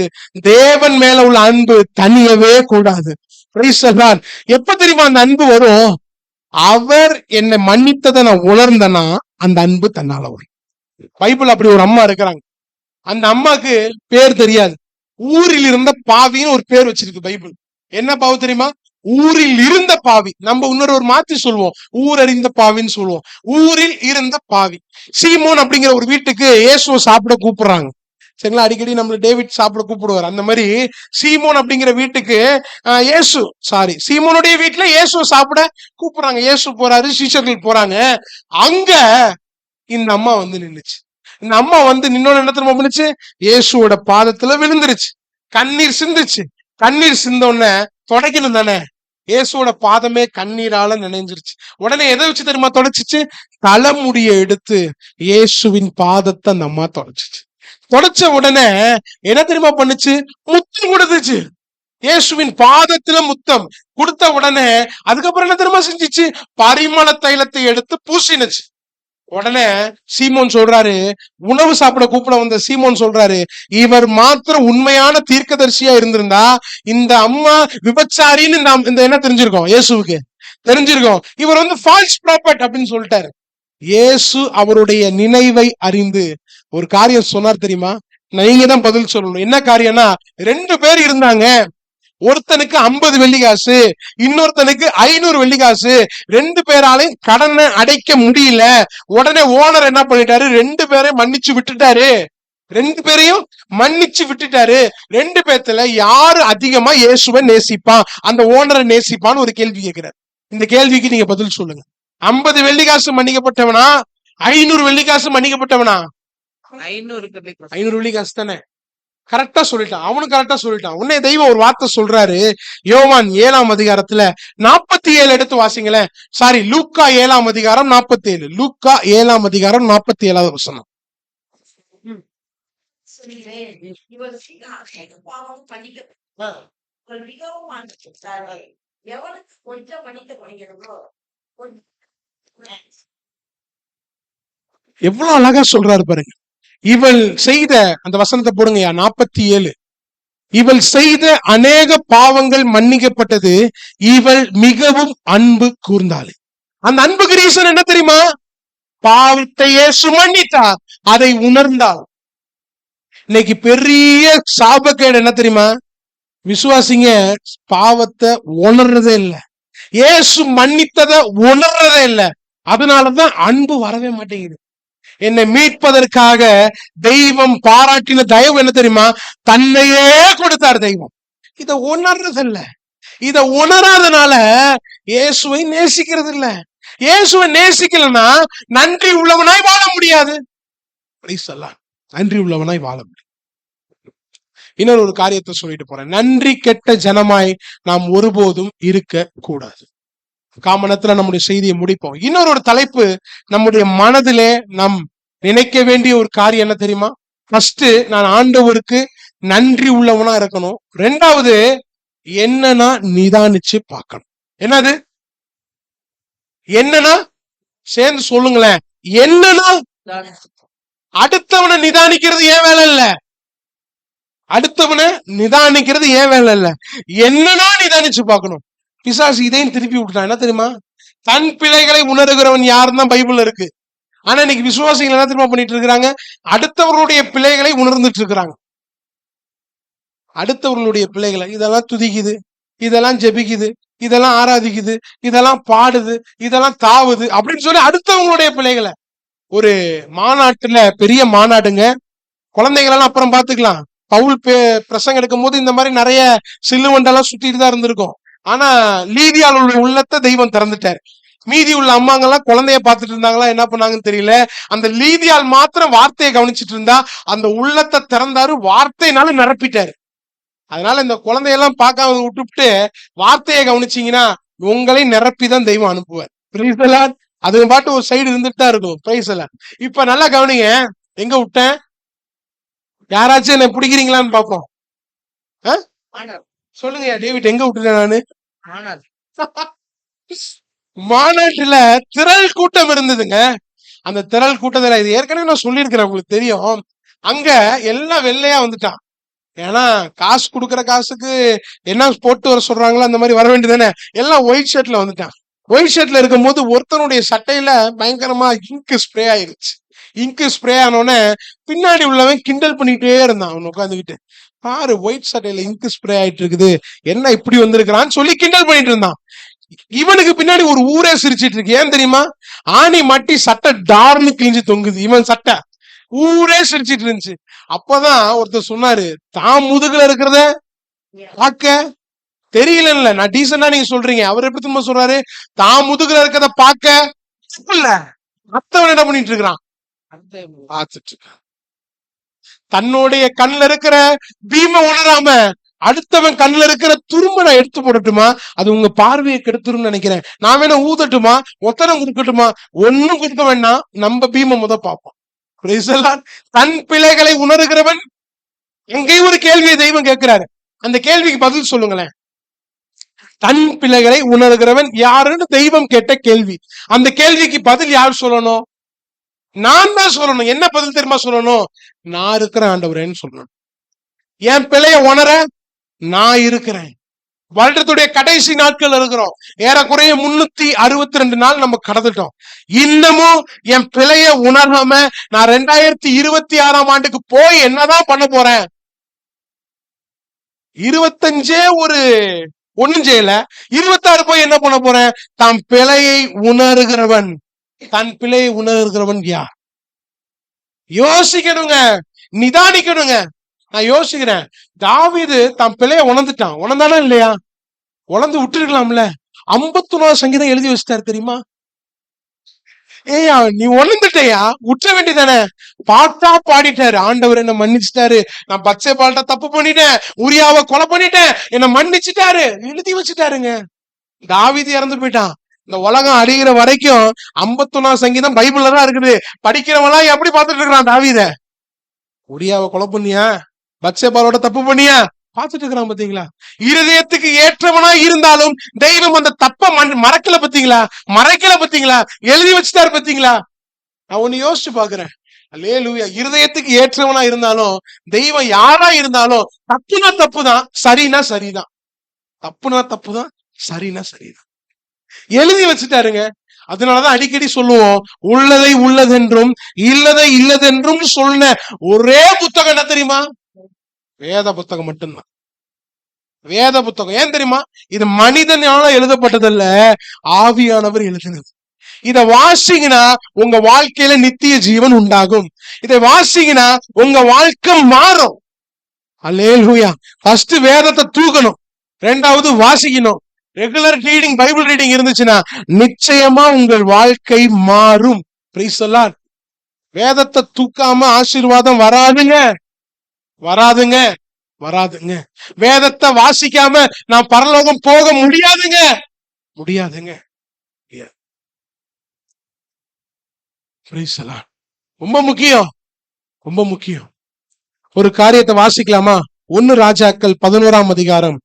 தேவன் மேல உள்ள அன்பு தனியவே கூடாது. எப்ப தெரியுமா அந்த அன்பு வரும்? அவர் என்னை மன்னித்ததை நான் உணர்ந்தனா அந்த அன்பு தன்னால வரும். பைபிள் அப்படி ஒரு அம்மா இருக்கிறாங்க. அந்த அம்மாக்கு பேர் தெரியாது, ஊரில் இருந்த பாவின்னு ஒரு பேர் வச்சிருக்கு பைபிள். என்ன பாவி தெரியுமா? ஊரில் இருந்த பாவி. நம்ம இன்னொரு மாத்தி சொல்லுவோம், ஊரறிந்த பாவின்னு சொல்லுவோம். ஊரில் இருந்த பாவி. சீமோன் அப்படிங்கிற ஒரு வீட்டுக்கு இயேசுவை சாப்பிட கூப்பிடுறாங்க. சரிங்களா? அடிக்கடி நம்ம டேவிட் சாப்பிட கூப்பிடுவார். அந்த மாதிரி சீமோன் அப்படிங்கிற வீட்டுக்கு சீமோனுடைய வீட்டுல இயேசுவை சாப்பிட கூப்பிடுறாங்க. இயேசு போறாரு, சீஷர்கள் போறாங்க. அங்க இந்த அம்மா வந்து நின்னுச்சு. இந்த அம்மா வந்து நின்னோட என்ன தெரியுமா பண்ணுச்சு? இயேசுவோட பாதத்துல விழுந்துருச்சு, கண்ணீர் சிந்துச்சு. கண்ணீர் சிந்தோடனே தொடக்கணும் தானே, இயேசுவோட பாதமே கண்ணீரால நினைஞ்சிருச்சு. உடனே எதை வச்சு தெரியுமா தொடச்சிச்சு? தலைமுடியை எடுத்து இயேசுவின் பாதத்தை அந்த அம்மா தொடச்சிச்சு. தொடச்ச உடனே என்ன தெரியுமா பண்ணுச்சு? முத்தம் கொடுத்துச்சு. இயேசுவின் பாதத்துல முத்தம் கொடுத்த உடனே அதுக்கப்புறம் என்ன தெரியுமா செஞ்சிச்சு? பரிமள தைலத்தை எடுத்து பூசினுச்சு. உடனே சீமோன் சொல்றாரு, உணவு சாப்பிட கூப்பிட வந்த சீமோன் சொல்றாரு, இவர் மாத்திரம் உண்மையான தீர்க்கதரிசியா இருந்திருந்தா இந்த அம்மா விபச்சாரின்னு இந்த என்ன தெரிஞ்சிருக்கோம், இயேசுவுக்கு தெரிஞ்சிருக்கோம். இவர் வந்து ஃபால்ஸ் ப்ராபர்ட் அப்படின்னு சொல்லிட்டாரு. இயேசு அவருடைய நினைவை அறிந்து ஒரு காரியம் சொன்னார் தெரியுமா? நீங்க தான் பதில் சொல்லணும். என்ன காரியம்னா, 2 பேர் இருந்தாங்க. ஒருத்தனுக்கு 50 வெள்ளிக்காசு, இன்னொருத்தனுக்கு 500 வெள்ளிக்காசு. 2 பேராலையும் கடனை அடைக்க முடியல. உடனே ஓனர் என்ன பண்ணிட்டாரு? 2 பேரையும் மன்னிச்சு விட்டுட்டாரு. 2 பேரையும் மன்னிச்சு விட்டுட்டாரு. 2 பேத்துல யாரு அதிகமா இயேசுவை நேசிப்பான், அந்த ஓனரை நேசிப்பான்னு ஒரு கேள்வி கேட்கிறார். இந்த கேள்விக்கு நீங்க பதில் சொல்லுங்க. 50 வெள்ளிக்காசு மன்னிக்கப்பட்டவனா, 500 வெள்ளிக்காசு மன்னிக்கப்பட்டவனா? 500 கிடைக்கும். 500 வெள்ளிக்காசு தானே. கரெக்டா சொல்லிட்டான், அவனும் கரெக்டா சொல்லிட்டான். உடனே தெய்வம் ஒரு வார்த்தை சொல்றாரு. யோவான் 7ஆம் அதிகாரத்துல 47 எடுத்து வாசிங்களேன். சாரி, லூக்கா 7ஆம் அதிகாரம் 47. லூக்கா 7ஆம் அதிகாரம் 47வது வசனம். எவ்வளவு அழகா சொல்றாரு பாருங்க. இவள் செய்த, அந்த வசனத்தை போடுங்கயா, 47. இவள் செய்த அநேக பாவங்கள் மன்னிக்கப்பட்டது, இவள் மிகவும் அன்பு கூர்ந்தாள். அந்த அன்புக்கு ரீசன் என்ன தெரியுமா? பாவத்தையே சுமன்னித்தார், அதை உணர்ந்தாள். இன்னைக்கு பெரிய சாபக்கேடு என்ன தெரியுமா? விசுவாசிங்க பாவத்தை உணர்றதே இல்ல, இயேசு மன்னித்ததை உணர்றதே இல்ல. அதனாலதான் அன்பு வரவே மாட்டேங்குது. என்னை மீட்பதற்காக தெய்வம் பாராட்டின தயவு என்ன தெரியுமா? தன்னையே கொடுத்தார் தெய்வம். இத உணர்றதில்ல. இத உணராதனால இயேசுவை நேசிக்கிறது இல்ல. இயேசுவை நேசிக்கலன்னா நன்றி உள்ளவனாய் வாழ முடியாது. நன்றி உள்ளவனாய் வாழ முடியும். இன்னொரு ஒரு காரியத்தை சொல்லிட்டு போறேன். நன்றி கெட்ட ஜனமாய் நாம் ஒருபோதும் இருக்க கூடாது. காமனத்துல நம்முடைய செய்தியை முடிப்போம். இன்னொரு ஒரு தலைப்பு, நம்முடைய மனதிலே நாம் நினைக்க வேண்டிய ஒரு காரியம் என்ன தெரியுமா? ஃபர்ஸ்ட், நான் ஆண்டவருக்கு நன்றி உள்ளவனா இருக்கணும். 2வது, என்னன்னா நிதானிச்சு பார்க்கணும். என்னது? என்னன்னா சேர்ந்து சொல்லுங்களேன். என்னன்னா அடுத்தவனை நிதானிக்கிறது ஏன் வேலை இல்ல. அடுத்தவனை நிதானிக்கிறது ஏன் வேலை இல்ல, என்னன்னா நிதானிச்சு பார்க்கணும். பிசாசு இதையும் திருப்பி விட்டுட்டான். என்ன தெரியுமா? தன் பிள்ளைகளை உணர்கிறவன் யாருன்னு தான் பைபிள்ல இருக்கு. ஆனா இன்னைக்கு விசுவாசிகள் என்ன தெரியுமா பண்ணிட்டு இருக்கிறாங்க? அடுத்தவர்களுடைய பிள்ளைகளை உணர்ந்துட்டு இருக்கிறாங்க. அடுத்தவர்களுடைய பிள்ளைகளை இதெல்லாம் துதிக்குது, இதெல்லாம் ஜெபிக்குது, இதெல்லாம் ஆராதிக்குது, இதெல்லாம் பாடுது, இதெல்லாம் தாவுது அப்படின்னு சொல்லி அடுத்தவங்களுடைய பிள்ளைகளை. ஒரு மாநாட்டுல, பெரிய மாநாடுங்க, குழந்தைகளெல்லாம் அப்புறம் பாத்துக்கலாம். பவுல் பிரசங்கம் எடுக்கும் போது இந்த மாதிரி நிறைய சில்லுவண்டெல்லாம் சுத்திட்டு தான் இருந்திருக்கும். ஆனா லீதியாளுடைய உள்ளத்தை தெய்வம் திறந்துட்டாரு. மீதி உள்ள அம்மாங்கெல்லாம் குழந்தைய பார்த்துட்டு இருந்தாங்களா, என்ன பண்ணாங்கன்னு தெரியல. அந்த லீதியால் மாத்திரம் வார்த்தையை கவனிச்சுட்டு இருந்தா அந்த உள்ளத்தை திறந்தாரு, வார்த்தையினால நிரப்பிட்டாரு. அதனால இந்த குழந்தையெல்லாம் பார்க்காம விட்டுவிட்டு வார்த்தையை கவனிச்சீங்கன்னா உங்களை நிரப்பிதான் தெய்வம் அனுப்புவார். அது பாட்டு ஒரு சைடு இருந்துட்டு தான் இருக்கும். பிரைஸ் எல்லாம். இப்ப நல்லா கவனிங்க. எங்க விட்டேன்? யாராச்சும் என்ன பிடிக்கிறீங்களான்னு பாப்போம். சொல்லுங்க டேவிட், எங்க விட்டுட்டேன் நானு? மாநாட்டுல திரள் கூட்டம் இருந்ததுங்க. அந்த திரள் கூட்டத்துல, இது ஏற்கனவே நான் சொல்லியிருக்கிறேன், உங்களுக்கு தெரியும். அங்க எல்லாம் வெள்ளையா வந்துட்டான். ஏன்னா காசு கொடுக்கற காசுக்கு என்ன போட்டு வர சொல்றாங்களோ அந்த மாதிரி வர வேண்டியதானே. எல்லாம் ஒயிட் ஷர்ட்ல வந்துட்டான். ஒயிட் ஷர்ட்ல இருக்கும் போது ஒருத்தனுடைய சட்டையில பயங்கரமா இங்கு ஸ்ப்ரே ஆயிருச்சு. இங்கு ஸ்ப்ரே ஆனோடனே பின்னாடி உள்ளவன் கிண்டல் பண்ணிட்டே இருந்தான். அவன் உட்காந்துக்கிட்டு, பாரு ஒயிட் சட்டையில இங்கு ஸ்ப்ரே ஆயிட்டு இருக்குது, என்ன இப்படி வந்திருக்கிறான்னு சொல்லி கிண்டல் பண்ணிட்டு இருந்தான். இவனுக்கு பின்னாடி ஒரு ஊரே சிரிச்சிட்டு இருக்கு. ஏன் தெரியுமா? ஆணி மாட்டி சட்டை டார்னு கிழிஞ்சு தொங்குது. இவன் சட்டை ஊரே சிரிச்சிட்டு இருந்துச்சு. அப்பதான் ஒருத்தர் சொன்னாரு, தான் முதுகுல இருக்கிறத பார்க்க தெரியல. நான் டீசெண்டா நீங்க சொல்றீங்க. அவர் எப்படி திரும்ப சொல்றாரு? தான் முதுகுல இருக்கிறத பார்க்க இல்ல, மத்தவன் என்ன பண்ணிட்டு இருக்கிறான்? பார்த்துட்டு இருக்கான். தன்னுடைய கண்ணுல இருக்கிற பீம உணராம அடுத்தவன் கண்ணுல இருக்கிற துரும்ப நான் எடுத்து போடட்டுமா? அது உங்க பார்வையை கெடுத்துரும் நினைக்கிறேன். நான் வேணா ஊதட்டுமா, ஒத்தனம் கொடுக்கட்டுமா? ஒன்னும் கொடுக்க வேண்டாம், நம்ம பீம முத பார்ப்போம். தன் பிள்ளைகளை உணர்கிறவன். எங்கேயும் ஒரு கேள்வியை தெய்வம் கேட்கிறாரு. அந்த கேள்விக்கு பதில் சொல்லுங்களேன். தன் பிள்ளைகளை உணர்கிறவன் யாருன்னு தெய்வம் கேட்ட கேள்வி. அந்த கேள்விக்கு பதில் யார் சொல்லணும்? நான் தான் சொல்லணும். என்ன பதில் தெரியுமா சொல்லணும்? நான் இருக்கிறேன் ஆண்டவரேன்னு சொல்லணும். என் பிள்ளைய உணர நான் இருக்கிறேன். வருடத்துடைய கடைசி நாட்கள் இருக்கிறோம். ஏறக்குறைய 362 நாள் நம்ம கடந்துட்டோம். இன்னமும் என் பிள்ளைய உணராம நான் 2026ஆம் ஆண்டுக்கு போய் என்னதான் பண்ண போறேன்? 25 ஒண்ணும் செய்யல, 26 போய் என்ன பண்ண போறேன்? தன் பிள்ளையை உணர்கிறவன். தன் பிள்ளையை உணர்கிறவன் யார்? யோசிக்கணுங்க, நிதானிக்கணுங்க. நான் யோசிக்கிறேன், தாவீது தன் பிள்ளைய உணர்ந்துட்டான். உணர்ந்தானா இல்லையா? உணர்ந்து விட்டுருக்கலாம்ல. 51 சங்கீதம் எழுதி வச்சிட்டாரு தெரியுமா? ஏய்யா நீ உணர்ந்துட்டயா, உற்ற வேண்டியதானே. பாட்டா பாடிட்டாரு, ஆண்டவர் என்ன மன்னிச்சுட்டாரு, நான் பச்சை பால்ட்ட தப்பு பண்ணிட்டேன், உரியாவை கொலை பண்ணிட்டேன், என்ன மன்னிச்சுட்டாரு, எழுதி வச்சுட்டாருங்க. தாவீது இறந்து போயிட்டான். இந்த உலகம் அழிகிற வரைக்கும் 51 சங்கீதம் பைபிள்ல தான் இருக்குது. படிக்கிறவனா எப்படி பார்த்துட்டு இருக்கிறான் தாவீத. உரியாவை கொலை பண்ணியா, பத்சேபாளோட தப்பு பண்ணியா பார்த்துட்டு இருக்கிறான் பாத்தீங்களா. இருதயத்துக்கு ஏற்றவனா இருந்தாலும் தெய்வம் அந்த தப்ப மறக்கல பாத்தீங்களா, மறைக்கல பாத்தீங்களா, எழுதி வச்சுட்டாரு பாத்தீங்களா. நான் ஒண்ணு யோசிச்சு பாக்குறேன். அல்லேலூயா. இருதயத்துக்கு ஏற்றவனா இருந்தாலும் தெய்வம் யாரா இருந்தாலும் தப்புனா தப்புதான், சரினா சரிதான். தப்புனா தப்புதான், சரினா சரிதான். எழுதி வச்சுட்டாருங்க. அதனாலதான் அடிக்கடி சொல்லுவோம், உள்ளதை உள்ளதென்றும் இல்லதை இல்லதென்றும் சொன்ன ஒரே புத்தகம் என்ன தெரியுமா? வேத புத்தகம் மட்டும்தான். வேத புத்தகம். ஏன் தெரியுமா? இது மனிதனால எழுதப்பட்டதல்ல, ஆவியானவர் எழுதினது. இத வாசிங்கன்னா உங்க வாழ்க்கையில நித்திய ஜீவன் உண்டாகும். இதை வாசிங்கன்னா உங்க வாழ்க்கை மாறும். அல்லேலூயா. ஃபர்ஸ்ட் வேதத்தை தூக்கணும், ரெண்டாவது வாசிக்கணும். ரெகுலர் ரீடிங், பைபிள் ரீடிங் இருந்துச்சுன்னா நிச்சயமா உங்கள் வாழ்க்கை மாறும். Praise the Lord. வேதத்தை தூக்காம ஆசீர்வாதம் வராதுங்க, வராதுங்க, வராதுங்க. வேதத்தை வாசிக்காம நான் பரலோகம் போக முடியாதுங்க, முடியாதுங்க. Praise the Lord. ரொம்ப முக்கியம், ரொம்ப முக்கியம். ஒரு காரியத்தை வாசிக்கலாமா? 1 ராஜாக்கள் 11ஆம் அதிகாரம்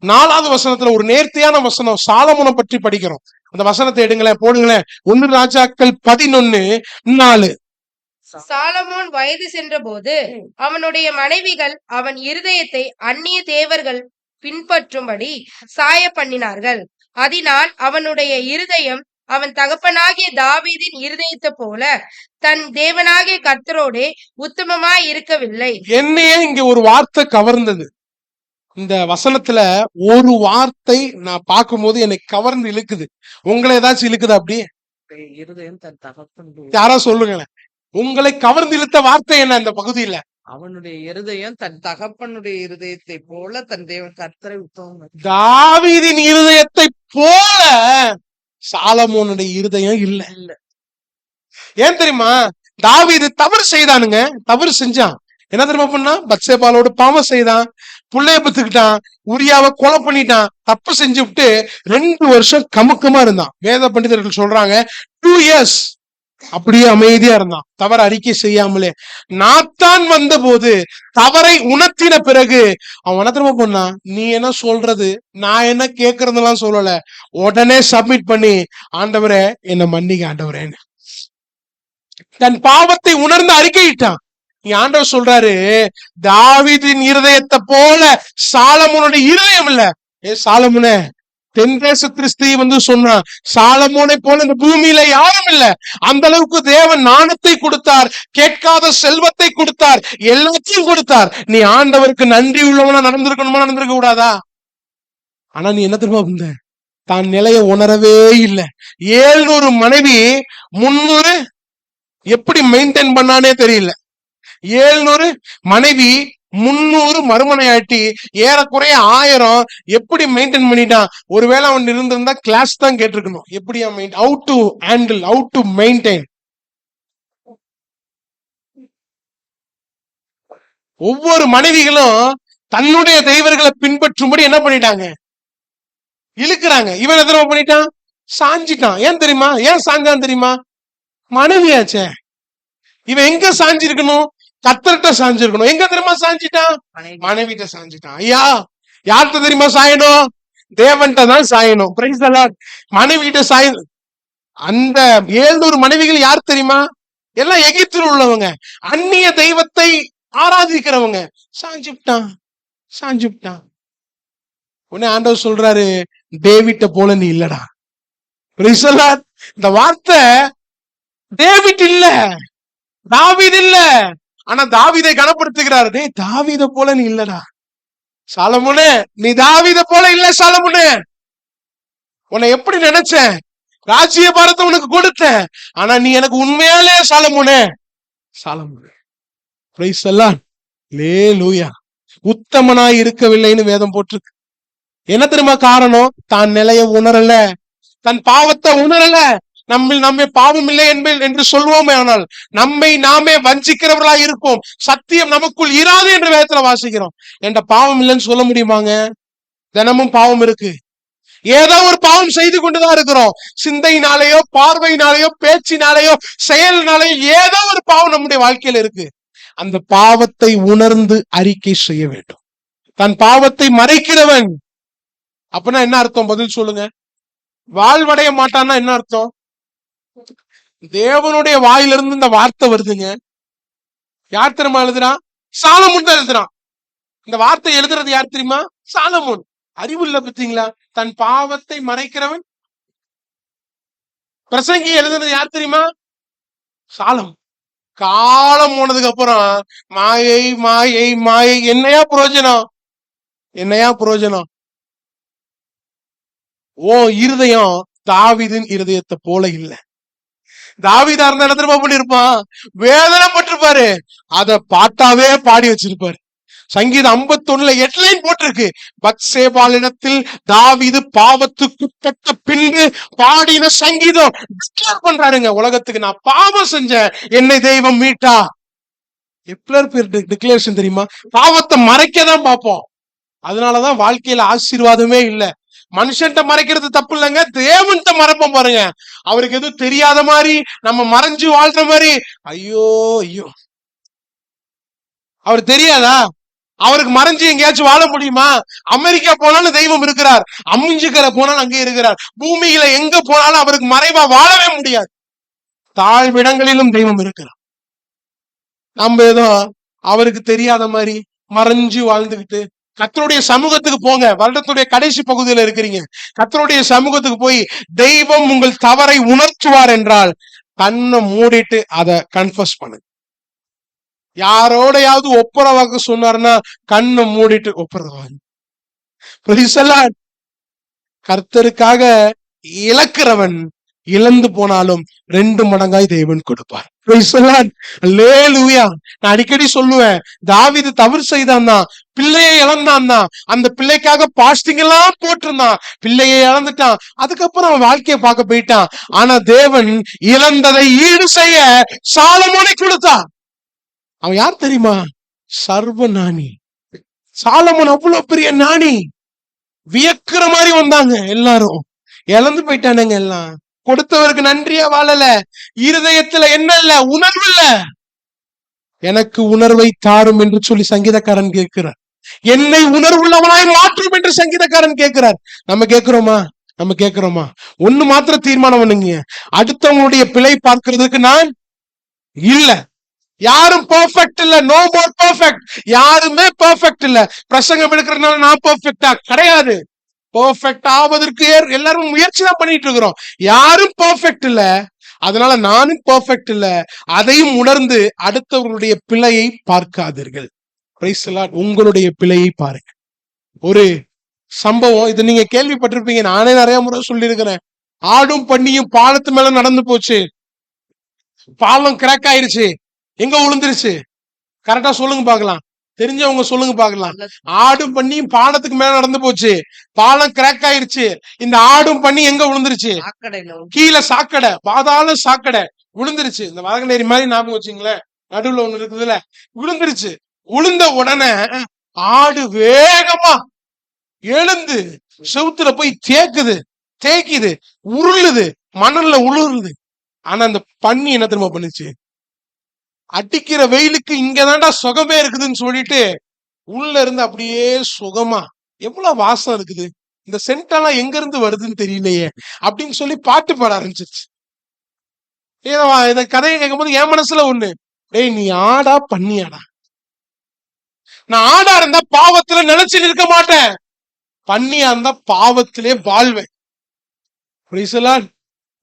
4வது வசனத்துல ஒரு நேர்த்தியான வசனம், சாலமோனை பற்றி படிக்கிறோம். அந்த வசனத்தை எடுங்களேன், போடுங்களேன். 1 ராஜாக்கள் 11:4. சாலமோன் வயது சென்ற போது அவனுடைய மனைவிகள் அவன் இருதயத்தை அந்நிய தேவர்கள் பின்பற்றும்படி சாய பண்ணினார்கள். அதனால் அவனுடைய இருதயம் அவன் தகப்பனாகிய தாவீதின் இருதயத்தை போல தன் தேவனாகிய கர்த்தரோடே உத்தமமாய் இருக்கவில்லை. என்னையே இங்க ஒரு வார்த்தை கவர்ந்தது. இந்த வசனத்துல ஒரு வார்த்தை நான் பார்க்கும்போது என்னை கவர்ந்து இழுக்குது. உங்களை ஏதாச்சும் இழுக்குதா? அப்படி இருதயம் தன் தகப்பன் யாரா சொல்லுங்களேன், உங்களை கவர்ந்து இழுத்த வார்த்தை என்ன இந்த பகுதியில? அவனுடைய இருதயம் தன் தகப்பனுடைய இருதயத்தை போல தன் தேவன் கர்த்தரை உத்தமம். தாவீதின் இருதயத்தை போல சாலமோனுடைய இருதயம் இல்ல. ஏன் தெரியுமா? தாவீது தவறு செய்தானுங்க, தவறு செஞ்சான். என்ன தெரியுமா பண்ணா? பத்சேபாளோட பாவம் செய்தான், புள்ளைய பத்துக்கிட்டான், உரியாவை கொலை பண்ணிட்டான், தப்பு செஞ்சு விட்டு 2 வருஷம் கமுக்கமா இருந்தான். வேத பண்டிதர்கள் சொல்றாங்க 2 years அப்படியே அமைதியா இருந்தான், தவறு அறிக்கை செய்யாமலே. நாத்தான் வந்த போது தவறை உணர்த்தின பிறகு அவன் என்ன தெரியுமா பண்ணா? நீ என்ன சொல்றது, நான் என்ன கேட்கறதெல்லாம் சொல்லல, உடனே சப்மிட் பண்ணி, ஆண்டவரே என்ன மன்னிக்க ஆண்டவரே, தன் பாவத்தை உணர்ந்து அறிக்கையிட்டான். ஆண்டவர் சொல்றாரு, தாவீதின் இருதயத்தை போல சாலமோனுடைய இருதயம் இல்ல. சாலமோனே, தென் தேசத்து ஸ்திரீ வந்து சொன்னா, சாலமோனை போல இந்த பூமியில யாரும் இல்ல. அந்த அளவுக்கு தேவன் ஞானத்தை கொடுத்தார், கேட்காத செல்வத்தை கொடுத்தார், எல்லாத்தையும் கொடுத்தார். நீ ஆண்டவருக்கு நன்றி உள்ளவனா நடந்திருக்கணுமா, நடந்திருக்க கூடாதா? ஆனா நீ என்ன தெரியுமா வந்த? தான் நிலைய உணரவே இல்லை. 700 மனைவி 300 எப்படி மெயின்டைன் பண்ணானே தெரியல. 700 மனைவி 300 மறுமனையாட்டி ஏறக்குறைய 1000 எப்படி மெயின்டைன் பண்ணிட்டான்? ஒருவேளை அவன் இருந்திருந்தா கிளாஸ் தான் கேட்டிருக்கணும், எப்படியா how to handle, how to maintain. ஒவ்வொரு மனைவிகளும் தன்னுடைய தெய்வர்களை பின்பற்றும்படி என்ன பண்ணிட்டாங்க? இழுக்கிறாங்க. இவன் எதிரமா பண்ணிட்டான், சாஞ்சிட்டான். ஏன் தெரியுமா? ஏன் சாஞ்சான் தெரியுமா? மனைவியாச்சே. இவன் எங்க சாஞ்சிருக்கணும்? கர்த்தர்கிட்ட சாஞ்சிருக்கணும். எங்க தெரியுமா சாஞ்சிட்டான்? மனைவிட்ட சாஞ்சிட்டான். ஐயா, யார்கிட்ட தெரியுமா சாயணும்? தேவன்கிட்ட தான் சாயணும். Praise the Lord. மனைவிட்ட சாயணும். அந்த 700 மனைவிகள் யார் தெரியுமா? எல்லாம் எகிப்தில் உள்ளவங்க, அந்நிய தெய்வத்தை ஆராதிக்கிறவங்க. சாஞ்சுட்டான், சாஞ்சுட்டான். உடனே ஆண்டவர் சொல்றாரு, டேவிட்ட போல நீ இல்லடா. Praise the Lord. இந்த வார்த்தை டேவிட் இல்ல, தாவீது இல்ல. ஆனா தாவீதை கனப்படுத்துகிறார். டேய், தாவீத போல நீ இல்லடா சாலமோனே, நீ தாவீத போல இல்ல சாலமோனே. உன்னை எப்படி நினைச்சேன், ராஜ்ய பாரத்தை உனக்கு கொடுத்தேன், ஆனா நீ எனக்கு உண்மையாலே சாலமோனே, சாலமோனே. Praise the Lord. அல்லேலூயா. உத்தமனாய் இருக்கவில்லைன்னு வேதம் போட்டிருக்கு. என்ன தெரியுமா காரணம்? தான் நிலைய உணரல, தன் பாவத்தை உணரல, நம்மை பாவம் இல்லை என்று சொல்வோமே, ஆனால் நம்மை நாமே வஞ்சிக்கிறவர்களா இருப்போம். சத்தியம் நமக்குள் இராது என்று வேதத்துல வாசிக்கிறோம். என்ற பாவம் இல்லைன்னு சொல்ல முடியுமாங்க? தினமும் பாவம் இருக்கு. ஏதோ ஒரு பாவம் செய்து கொண்டுதான் இருக்கிறோம். சிந்தையினாலேயோ, பார்வையினாலேயோ, பேச்சினாலேயோ, செயல்னாலேயோ ஏதோ ஒரு பாவம் நம்முடைய வாழ்க்கையில இருக்கு. அந்த பாவத்தை உணர்ந்து அறிக்கை செய்ய வேண்டும். தன் பாவத்தை மறைக்கிறவன் அப்படின்னா என்ன அர்த்தம்? பதில் சொல்லுங்க. வாழ்வடைய மாட்டான்னா என்ன அர்த்தம்? தேவனுடைய வாயிலிருந்து இந்த வார்த்தை வருதுங்க. யார் தெரியுமா எழுதுறான்? சாலமோன் தான் எழுதுறான். இந்த வார்த்தை எழுதுறது யார் தெரியுமா? சாலமோன். அறிவு இல்ல பத்தீங்களா? தன் பாவத்தை மறைக்கிறவன். பிரசங்கி எழுதுறது யார் தெரியுமா? சாலமோன். காலம் போனதுக்கு அப்புறம் மாயை மாயை மாயை, என்னையா பிரயோஜனம்? என்னையா பிரயோஜனம்? ஓ இருதயம் தாவீதின் இருதயத்தை போல இல்ல. தாவீதா இருந்த இடத்துல பண்ணிருப்பான், வேதனை பட்டிருப்பாரு, அத பாட்டாவே பாடி வச்சிருப்பாரு. சங்கீதம் 51 8 லைன் போட்டிருக்கு. பத்சேபாளிடத்தில் தாவீது பாவத்துக்குட்பட்ட பின்பு பாடின சங்கீதம் டிக்ளேர் பண்றாருங்க உலகத்துக்கு. நான் பாவம் செஞ்சேன், என்னை தெய்வம் மீட்டா. எவ்வளவு பேர் டிக்ளரேஷன் தெரியுமா? பாவத்தை மறைக்கதான் பார்ப்போம். அதனாலதான் வாழ்க்கையில ஆசீர்வாதமே இல்ல. மனுஷன்ட்ட மறைக்கிறது தப்பு இல்லைங்க, தேவன்கிட்ட மறைப்போம் பாருங்க. அவருக்கு எதுவும் தெரியாத மாதிரி, நம்ம மறைஞ்சு வாழ்ற மாதிரி. ஐயோ ஐயோ, அவர் தெரியாதா? அவருக்கு மறைஞ்சு எங்கேயாச்சும் வாழ முடியுமா? அமெரிக்கா போனாலும் தெய்வம் இருக்கிறார், அம்மிஞ்சுக்கரை போனாலும் அங்கே இருக்கிறார். பூமியில எங்க போனாலும் அவருக்கு மறைவா வாழவே முடியாது. தாழ்விடங்களிலும் தெய்வம் இருக்கிறார். நம்ம ஏதோ அவருக்கு தெரியாத மாதிரி மறைஞ்சு வாழ்ந்துகிட்டு. கர்த்தருடைய சமூகத்துக்கு போங்க. வருடத்துடைய கடைசி பகுதியில இருக்கிறீங்க. கர்த்தருடைய சமூகத்துக்கு போய் தெய்வம் உங்கள் தவறை உணர்த்துவார் என்றால் கண்ணை மூடிட்டு அதை கன்ஃபஸ் பண்ணுங்க. யாரோடையாவது ஒப்புரவாக சொன்னார்னா கண்ணை மூடிட்டு ஒப்புரவாங்க. கர்த்தருக்காக இழக்கிறவன் இழந்து போனாலும் 2 மடங்காய் தேவன் கொடுப்பார். நான் அடிக்கடி சொல்லுவேன், தாவீது தவறு செய்தான்னா, பிள்ளையை இழந்தான்னா, அந்த பிள்ளைக்காக பாஸ்டிங் எல்லாம் போட்டிருந்தான், பிள்ளையை இழந்துட்டான். அதுக்கப்புறம் அவன் வாழ்க்கையை பார்க்க போயிட்டான். ஆனா தேவன் இழந்ததை ஈடு செய்ய சாலமோனை கொடுத்தான். அவன் யார் தெரியுமா? சர்வ ஞானி. சாலமோன் அவ்வளவு பெரிய ஞானி. வியக்கிற மாதிரி வந்தாங்க எல்லாரும். இழந்து போயிட்டானுங்க எல்லாம். கொடுத்தவருக்கு நன்றியா வாழல. இருதயத்துல என்ன இல்ல? உணர்வு இல்ல. எனக்கு உணர்வை தாரும் என்று சொல்லி சங்கீதக்காரன் கேட்கிறார். என்னை உணர்வுள்ளவனாய் மாற்றும் என்று சங்கீதக்காரன் கேட்கிறார். நம்ம கேட்கிறோமா? ஒண்ணு மாத்திரம் தீர்மானம் பண்ணுங்க, அடுத்தவங்களுடைய பிழை பார்க்கிறதுக்கு நான் இல்ல. யாரும் பெர்ஃபெக்ட் இல்ல. No more perfect. யாருமே பெர்ஃபெக்ட் இல்ல. பிரசங்கம் எடுக்கிறதுனால நான் பெர்ஃபெக்டா கிடையாது. பெர்ஃபெக்ட் ஆவதற்கு எல்லாரும் முயற்சி தான் பண்ணிட்டு இருக்கிறோம். யாரும் பெர்ஃபெக்ட் இல்ல. அதனால நானும் பெர்ஃபெக்ட் இல்ல. அதையும் உணர்ந்து அடுத்தவர்களுடைய பிழையை பார்க்காதீர்கள். Praise the Lord. உங்களுடைய பிழையை பாருங்க. ஒரு சம்பவம், இது நீங்க கேள்விப்பட்டிருப்பீங்க, நானே நிறைய முறை சொல்லி இருக்கிறேன். ஆடும் பன்னியும் பாலத்து மேல நடந்து போச்சு. பாலம் கிராக் ஆயிருச்சு. எங்க விழுந்துருச்சு? கரெக்டா சொல்லுங்க பாக்கலாம். தெரிஞ்சவங்க சொல்லுங்க பாக்கலாம். ஆடும் பன்னியும் பாலத்துக்கு மேல நடந்து போச்சு. பாலம் கிராக் ஆயிருச்சு. இந்த ஆடும் பன்னி எங்க விழுந்துருச்சு? கீழே சாக்கடை, பாதாள சாக்கடை விழுந்துருச்சு. இந்த வடகநேரி மாதிரி ஞாபகம் வச்சுங்களேன், நடுவுல ஒண்ணு இருக்குதுல்ல, விழுந்துருச்சு. விழுந்த உடனே ஆடு வேகமா எழுந்து செவுத்துல போய் தேய்க்குது, உருளுது, மணல்ல உருளுது. ஆனா அந்த பன்னி என்ன தெரியுமா பண்ணுச்சு? அடிக்கிற வெயிலுக்கு இங்கதான்டா சுகமே இருக்குதுன்னு சொல்லிட்டு உள்ள இருந்து அப்படியே சுகமா, எவ்வளவு வாசம் இருக்குது, இந்த சென்டெல்லாம் எங்க இருந்து வருதுன்னு தெரியலையே அப்படின்னு சொல்லி பாட்டு பாட ஆரம்பிச்சிருச்சு. இந்த கதையை கேட்கும் போது என் மனசுல ஒண்ணு, டேய் நீ ஆடா பன்னியாடா? நான் ஆடா இருந்தா பாவத்துல நினைச்சு நிற்க மாட்டேன், பன்னியா இருந்தா பாவத்திலே வாழ்வேன்.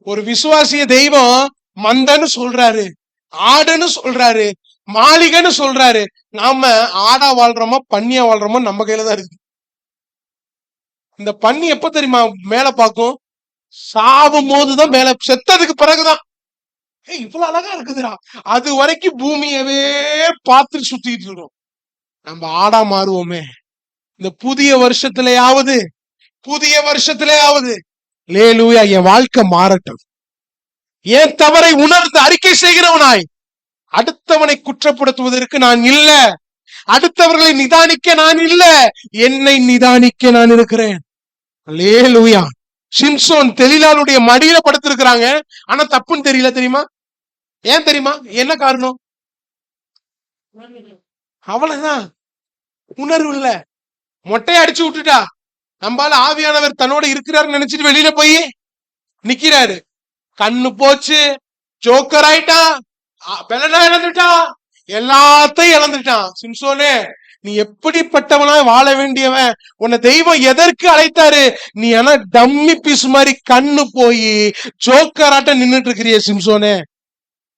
ஒரு விசுவாசிய தெய்வம் மந்தன்னு சொல்றாரு, ஆடுன்னு சொல்றாரு, மாளிகைன்னு சொல்றாரு. நாம ஆடா வாழ்றோமோ பன்னியா வாழ்றோமோ நம்ம கையில தான் இருக்கு. இந்த பன்னி எப்ப தெரியுமா மேல பார்க்கும்? சாவும் போதுதான் மேல, செத்ததுக்கு பிறகுதான். இவ்வளவு அழகா இருக்குதுடா, அது வரைக்கும் பூமியவே பார்த்து சுத்திட்டு இருக்கோம். நம்ம ஆடா மாறுவோமே இந்த புதிய வருஷத்திலேயாவது, லேலூயா, என் வாழ்க்கை மாறட்டும். என் தவறை உணர்ந்து அறிக்கை செய்கிறவனாய், அடுத்தவனை குற்றப்படுத்துவதற்கு நான் இல்ல, அடுத்தவர்களை நிதானிக்க நான் இல்ல, என்னை நிதானிக்க நான் இருக்கிறேன். அல்லேலூயா. சிம்சோன் தெலீலாளுடைய மடியில படுத்திருக்கிறாங்க, ஆனா தப்புன்னு தெரியல. தெரியுமா? ஏன் தெரியுமா? என்ன காரணம்? அவ்வளவுதான், உணர்வு இல்ல. மொட்டையை அடிச்சு விட்டுட்டா. நம்பால ஆவியானவர் தன்னோட இருக்கிறாருன்னு நினைச்சிட்டு வெளியில போய் நிக்கிறாரு. கண்ணு போச்சு, ஜோக்கர் ஆயிட்டான், பெலனா இழந்துட்டான், எல்லாத்தையும் இழந்துட்டான். சிம்சோனே, நீ எப்படிப்பட்டவனா வாழ வேண்டியவன், உன்னை தெய்வம் எதற்கு அழைத்தாரு? நீ ஆனா டம்மி பீஸ் மாதிரி கண்ணு போய் ஜோக்கராட்ட நின்னுட்டு இருக்கிறிய சிம்சோனே,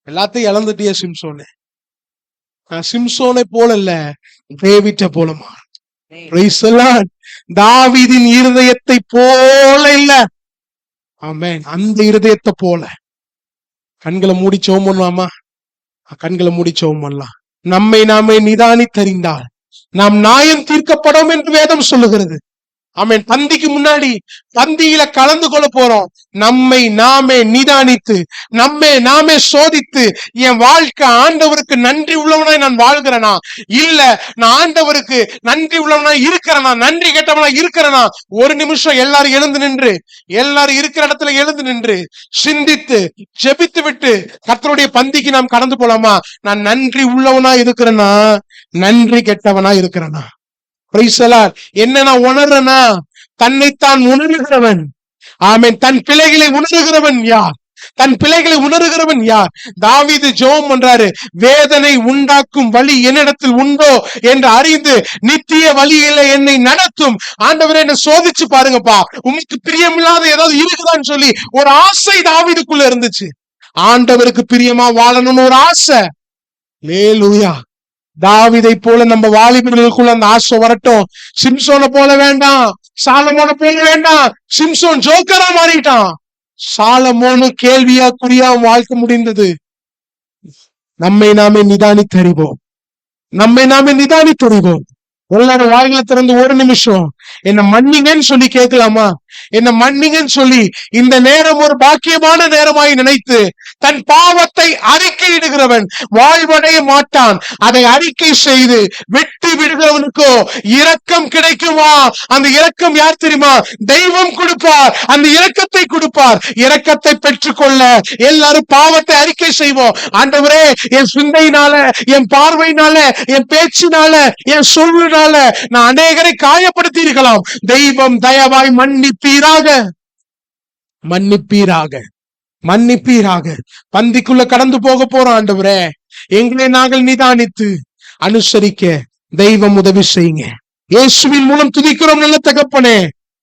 எல்லாத்தையும் இழந்துட்டிய சிம்சோனே. நான் சிம்சோனை போல இல்ல, டேவிட்ட போலமா. தாவீதின் இருதயத்தை போல இல்ல, ஆமென், அந்த இருதயத்தை போல. கண்களை மூடி ஜெபம் பண்ணுவாமா? கண்களை மூடி ஜெபம் பண்ணலாம். நம்மை நாமே நிதானித்தறிந்தால் நாம் நியாயம் தீர்க்கப்படும் என்று வேதம் சொல்லுகிறது. ஆமென். பந்திக்கு முன்னாடி பந்தியில கலந்து கொள்ள போறோம். நம்மை நாமே நிதானித்து, நம்மை நாமே சோதித்து, என் வாழ்க்கை ஆண்டவருக்கு நன்றி உள்ளவனாய் நான் வாழ்கிறேனா, இல்ல நான் ஆண்டவருக்கு நன்றி உள்ளவனாய் இருக்கிறேனா, நன்றி கேட்டவனா இருக்கிறேனா? ஒரு நிமிஷம் எல்லாரும் எழுந்து நின்று, எல்லாரும் இருக்கிற இடத்துல எழுந்து நின்று சிந்தித்து ஜெபித்து விட்டு கர்த்தருடைய பந்திக்கு நாம் கடந்து போலாமா? நான் நன்றி உள்ளவனா இருக்கிறேனா, நன்றி கெட்டவனா இருக்கிறேனா? என்ன நான் உணர்றேனா? தன்னைத்தான் உணர்கிறவன், ஆமென், தன் பிழைகளை உணர்கிறவன் யார்? தன் பிழைகளை உணர்கிறவன் யார்? தாவீது ஜெபம் பண்றாரு, வேதனை உண்டாக்கும் வழி என்னிடத்தில் உண்டோ என்று அறிந்து நித்திய வழியில என்னை நடத்தும் ஆண்டவரே, என்ன சோதிச்சு பாருங்கப்பா, உங்களுக்கு பிரியமில்லாத ஏதாவது இருக்குதான்னு சொல்லி ஒரு ஆசை தாவீதுக்குள்ள இருந்துச்சு. ஆண்டவருக்கு பிரியமா வாழணும்னு ஒரு ஆசை. அல்லேலூயா. தாவீதை போல நம்ம வாலிபர்களுக்குள்ள அந்த ஆசை வரட்டும். சிம்சோனை போல வேண்டாம், சாலமோனை போல வேண்டாம். சிம்சோன் ஜோக்கரா மாறிட்டான், சாலமோனு கேள்வியா குறியா வாழ்க்கை முடிந்தது. நம்மை நாமே நிதானித்தறிவோம், நம்மை நாமே நிதானித்தறிவோம். எல்லாரும் வாய்களை திறந்து ஒரு நிமிஷம் என்ன மன்னிங்கன்னு சொல்லி கேட்கலாமா? என்ன மன்னிங்கன்னு சொல்லி இந்த நேரம் ஒரு பாக்கியமான நேரமாய் நினைத்து தன் பாவத்தை அறிக்கையிடுகிறவன் வாழ்வடைய மாட்டான். அதை அறிக்கை செய்து விட்டு விடுகிறவனுக்கோ இரக்கம் கிடைக்குமா? அந்த இரக்கம் யார் தெரியுமா? தெய்வம் கொடுப்பார், அந்த இரக்கத்தை கொடுப்பார். இரக்கத்தை பெற்றுக்கொள்ள எல்லாரும் பாவத்தை அறிக்கை செய்வோம். ஆண்டவரே, என் சிந்தையினால, என் பார்வையினால, என் பேச்சினால, என் சொல்லுனால நான் அநேகரை காயப்படுத்தி இருக்கலாம். தெய்வம் தயவாய் மன்னிப்பீராக, மன்னிப்பீராக, மன்னிப்பீராக. பந்திக்குள்ள கடந்து போக போறோம். ஆண்டவரே, எங்களை நாங்கள் நிதானித்து அனுசரிக்க தெய்வம் உதவி செய்யுங்க. இயேசுவின் மூலம் துதிக்கிறோம் நல்ல தகப்பனே,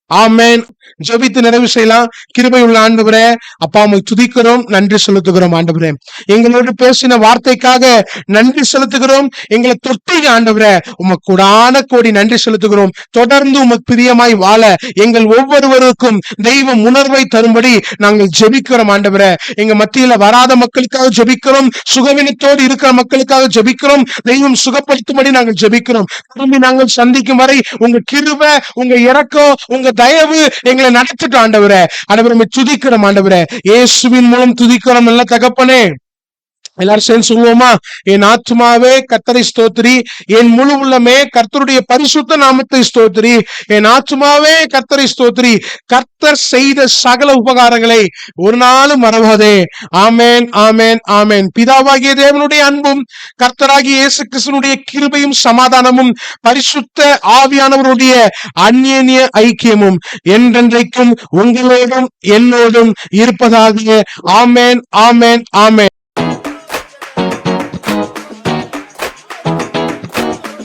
ஆமென். ஜெபித்து நிறைவு செய்யலாம். கிருபை உள்ள ஆண்டவரே, அப்பா உம்மை துதிக்கிறோம், நன்றி செலுத்துகிறோம். ஆண்டவரே, எங்களோடு பேசின வார்த்தைக்காக நன்றி செலுத்துகிறோம். எங்களை தொட்டீங்க ஆண்டவரே, உமக்கு கூடான கோடி நன்றி செலுத்துகிறோம். தொடர்ந்து உமக்கு பிரியமாய் வாழ எங்கள் ஒவ்வொருவருக்கும் தெய்வம் உணர்வை தரும்படி நாங்கள் ஜெபிக்கிறோம். ஆண்டவரே, எங்க மத்தியில வராத மக்களுக்காக ஜெபிக்கிறோம், சுகவீனத்தோடு இருக்கிற மக்களுக்காக ஜெபிக்கிறோம். தெய்வம் சுகப்படுத்தும்படி நாங்கள் ஜெபிக்கிறோம். திரும்பி நாங்கள் சந்திக்கும் வரை உங்க கிருபை, உங்க இரக்கம், உங்க தயவு எங்களை நடத்திட்டு ஆண்டவரே. ஆண்டவரை துதிக்கிறோம். ஆண்டவரே, இயேசுவின் மூலம் துதிக்கிறோம் நல்ல தகப்பனே. எல்லாரும் சேர்ந்து சொல்லுவோமா? என் ஆத்துமாவே கர்த்தரை ஸ்தோத்திரி, என் முழு உள்ளமே கர்த்தருடைய பரிசுத்த நாமத்தை ஸ்தோத்திரி. என் ஆத்துமாவே கர்த்தரை ஸ்தோத்திரி, கர்த்தர் செய்த சகல உபகாரங்களை ஒரு நாளும் மறவாதே. ஆமேன், ஆமேன், ஆமேன். பிதாவாகிய தேவனுடைய அன்பும் கர்த்தராகிய இயேசு கிறிஸ்துவினுடைய கிருபையும் சமாதானமும் பரிசுத்த ஆவியானவருடைய அந்யோன்ய ஐக்கியமும் என்றென்றைக்கும் உங்களோடும் என்னோடும் இருப்பதாக. ஆமேன், ஆமேன், ஆமேன்.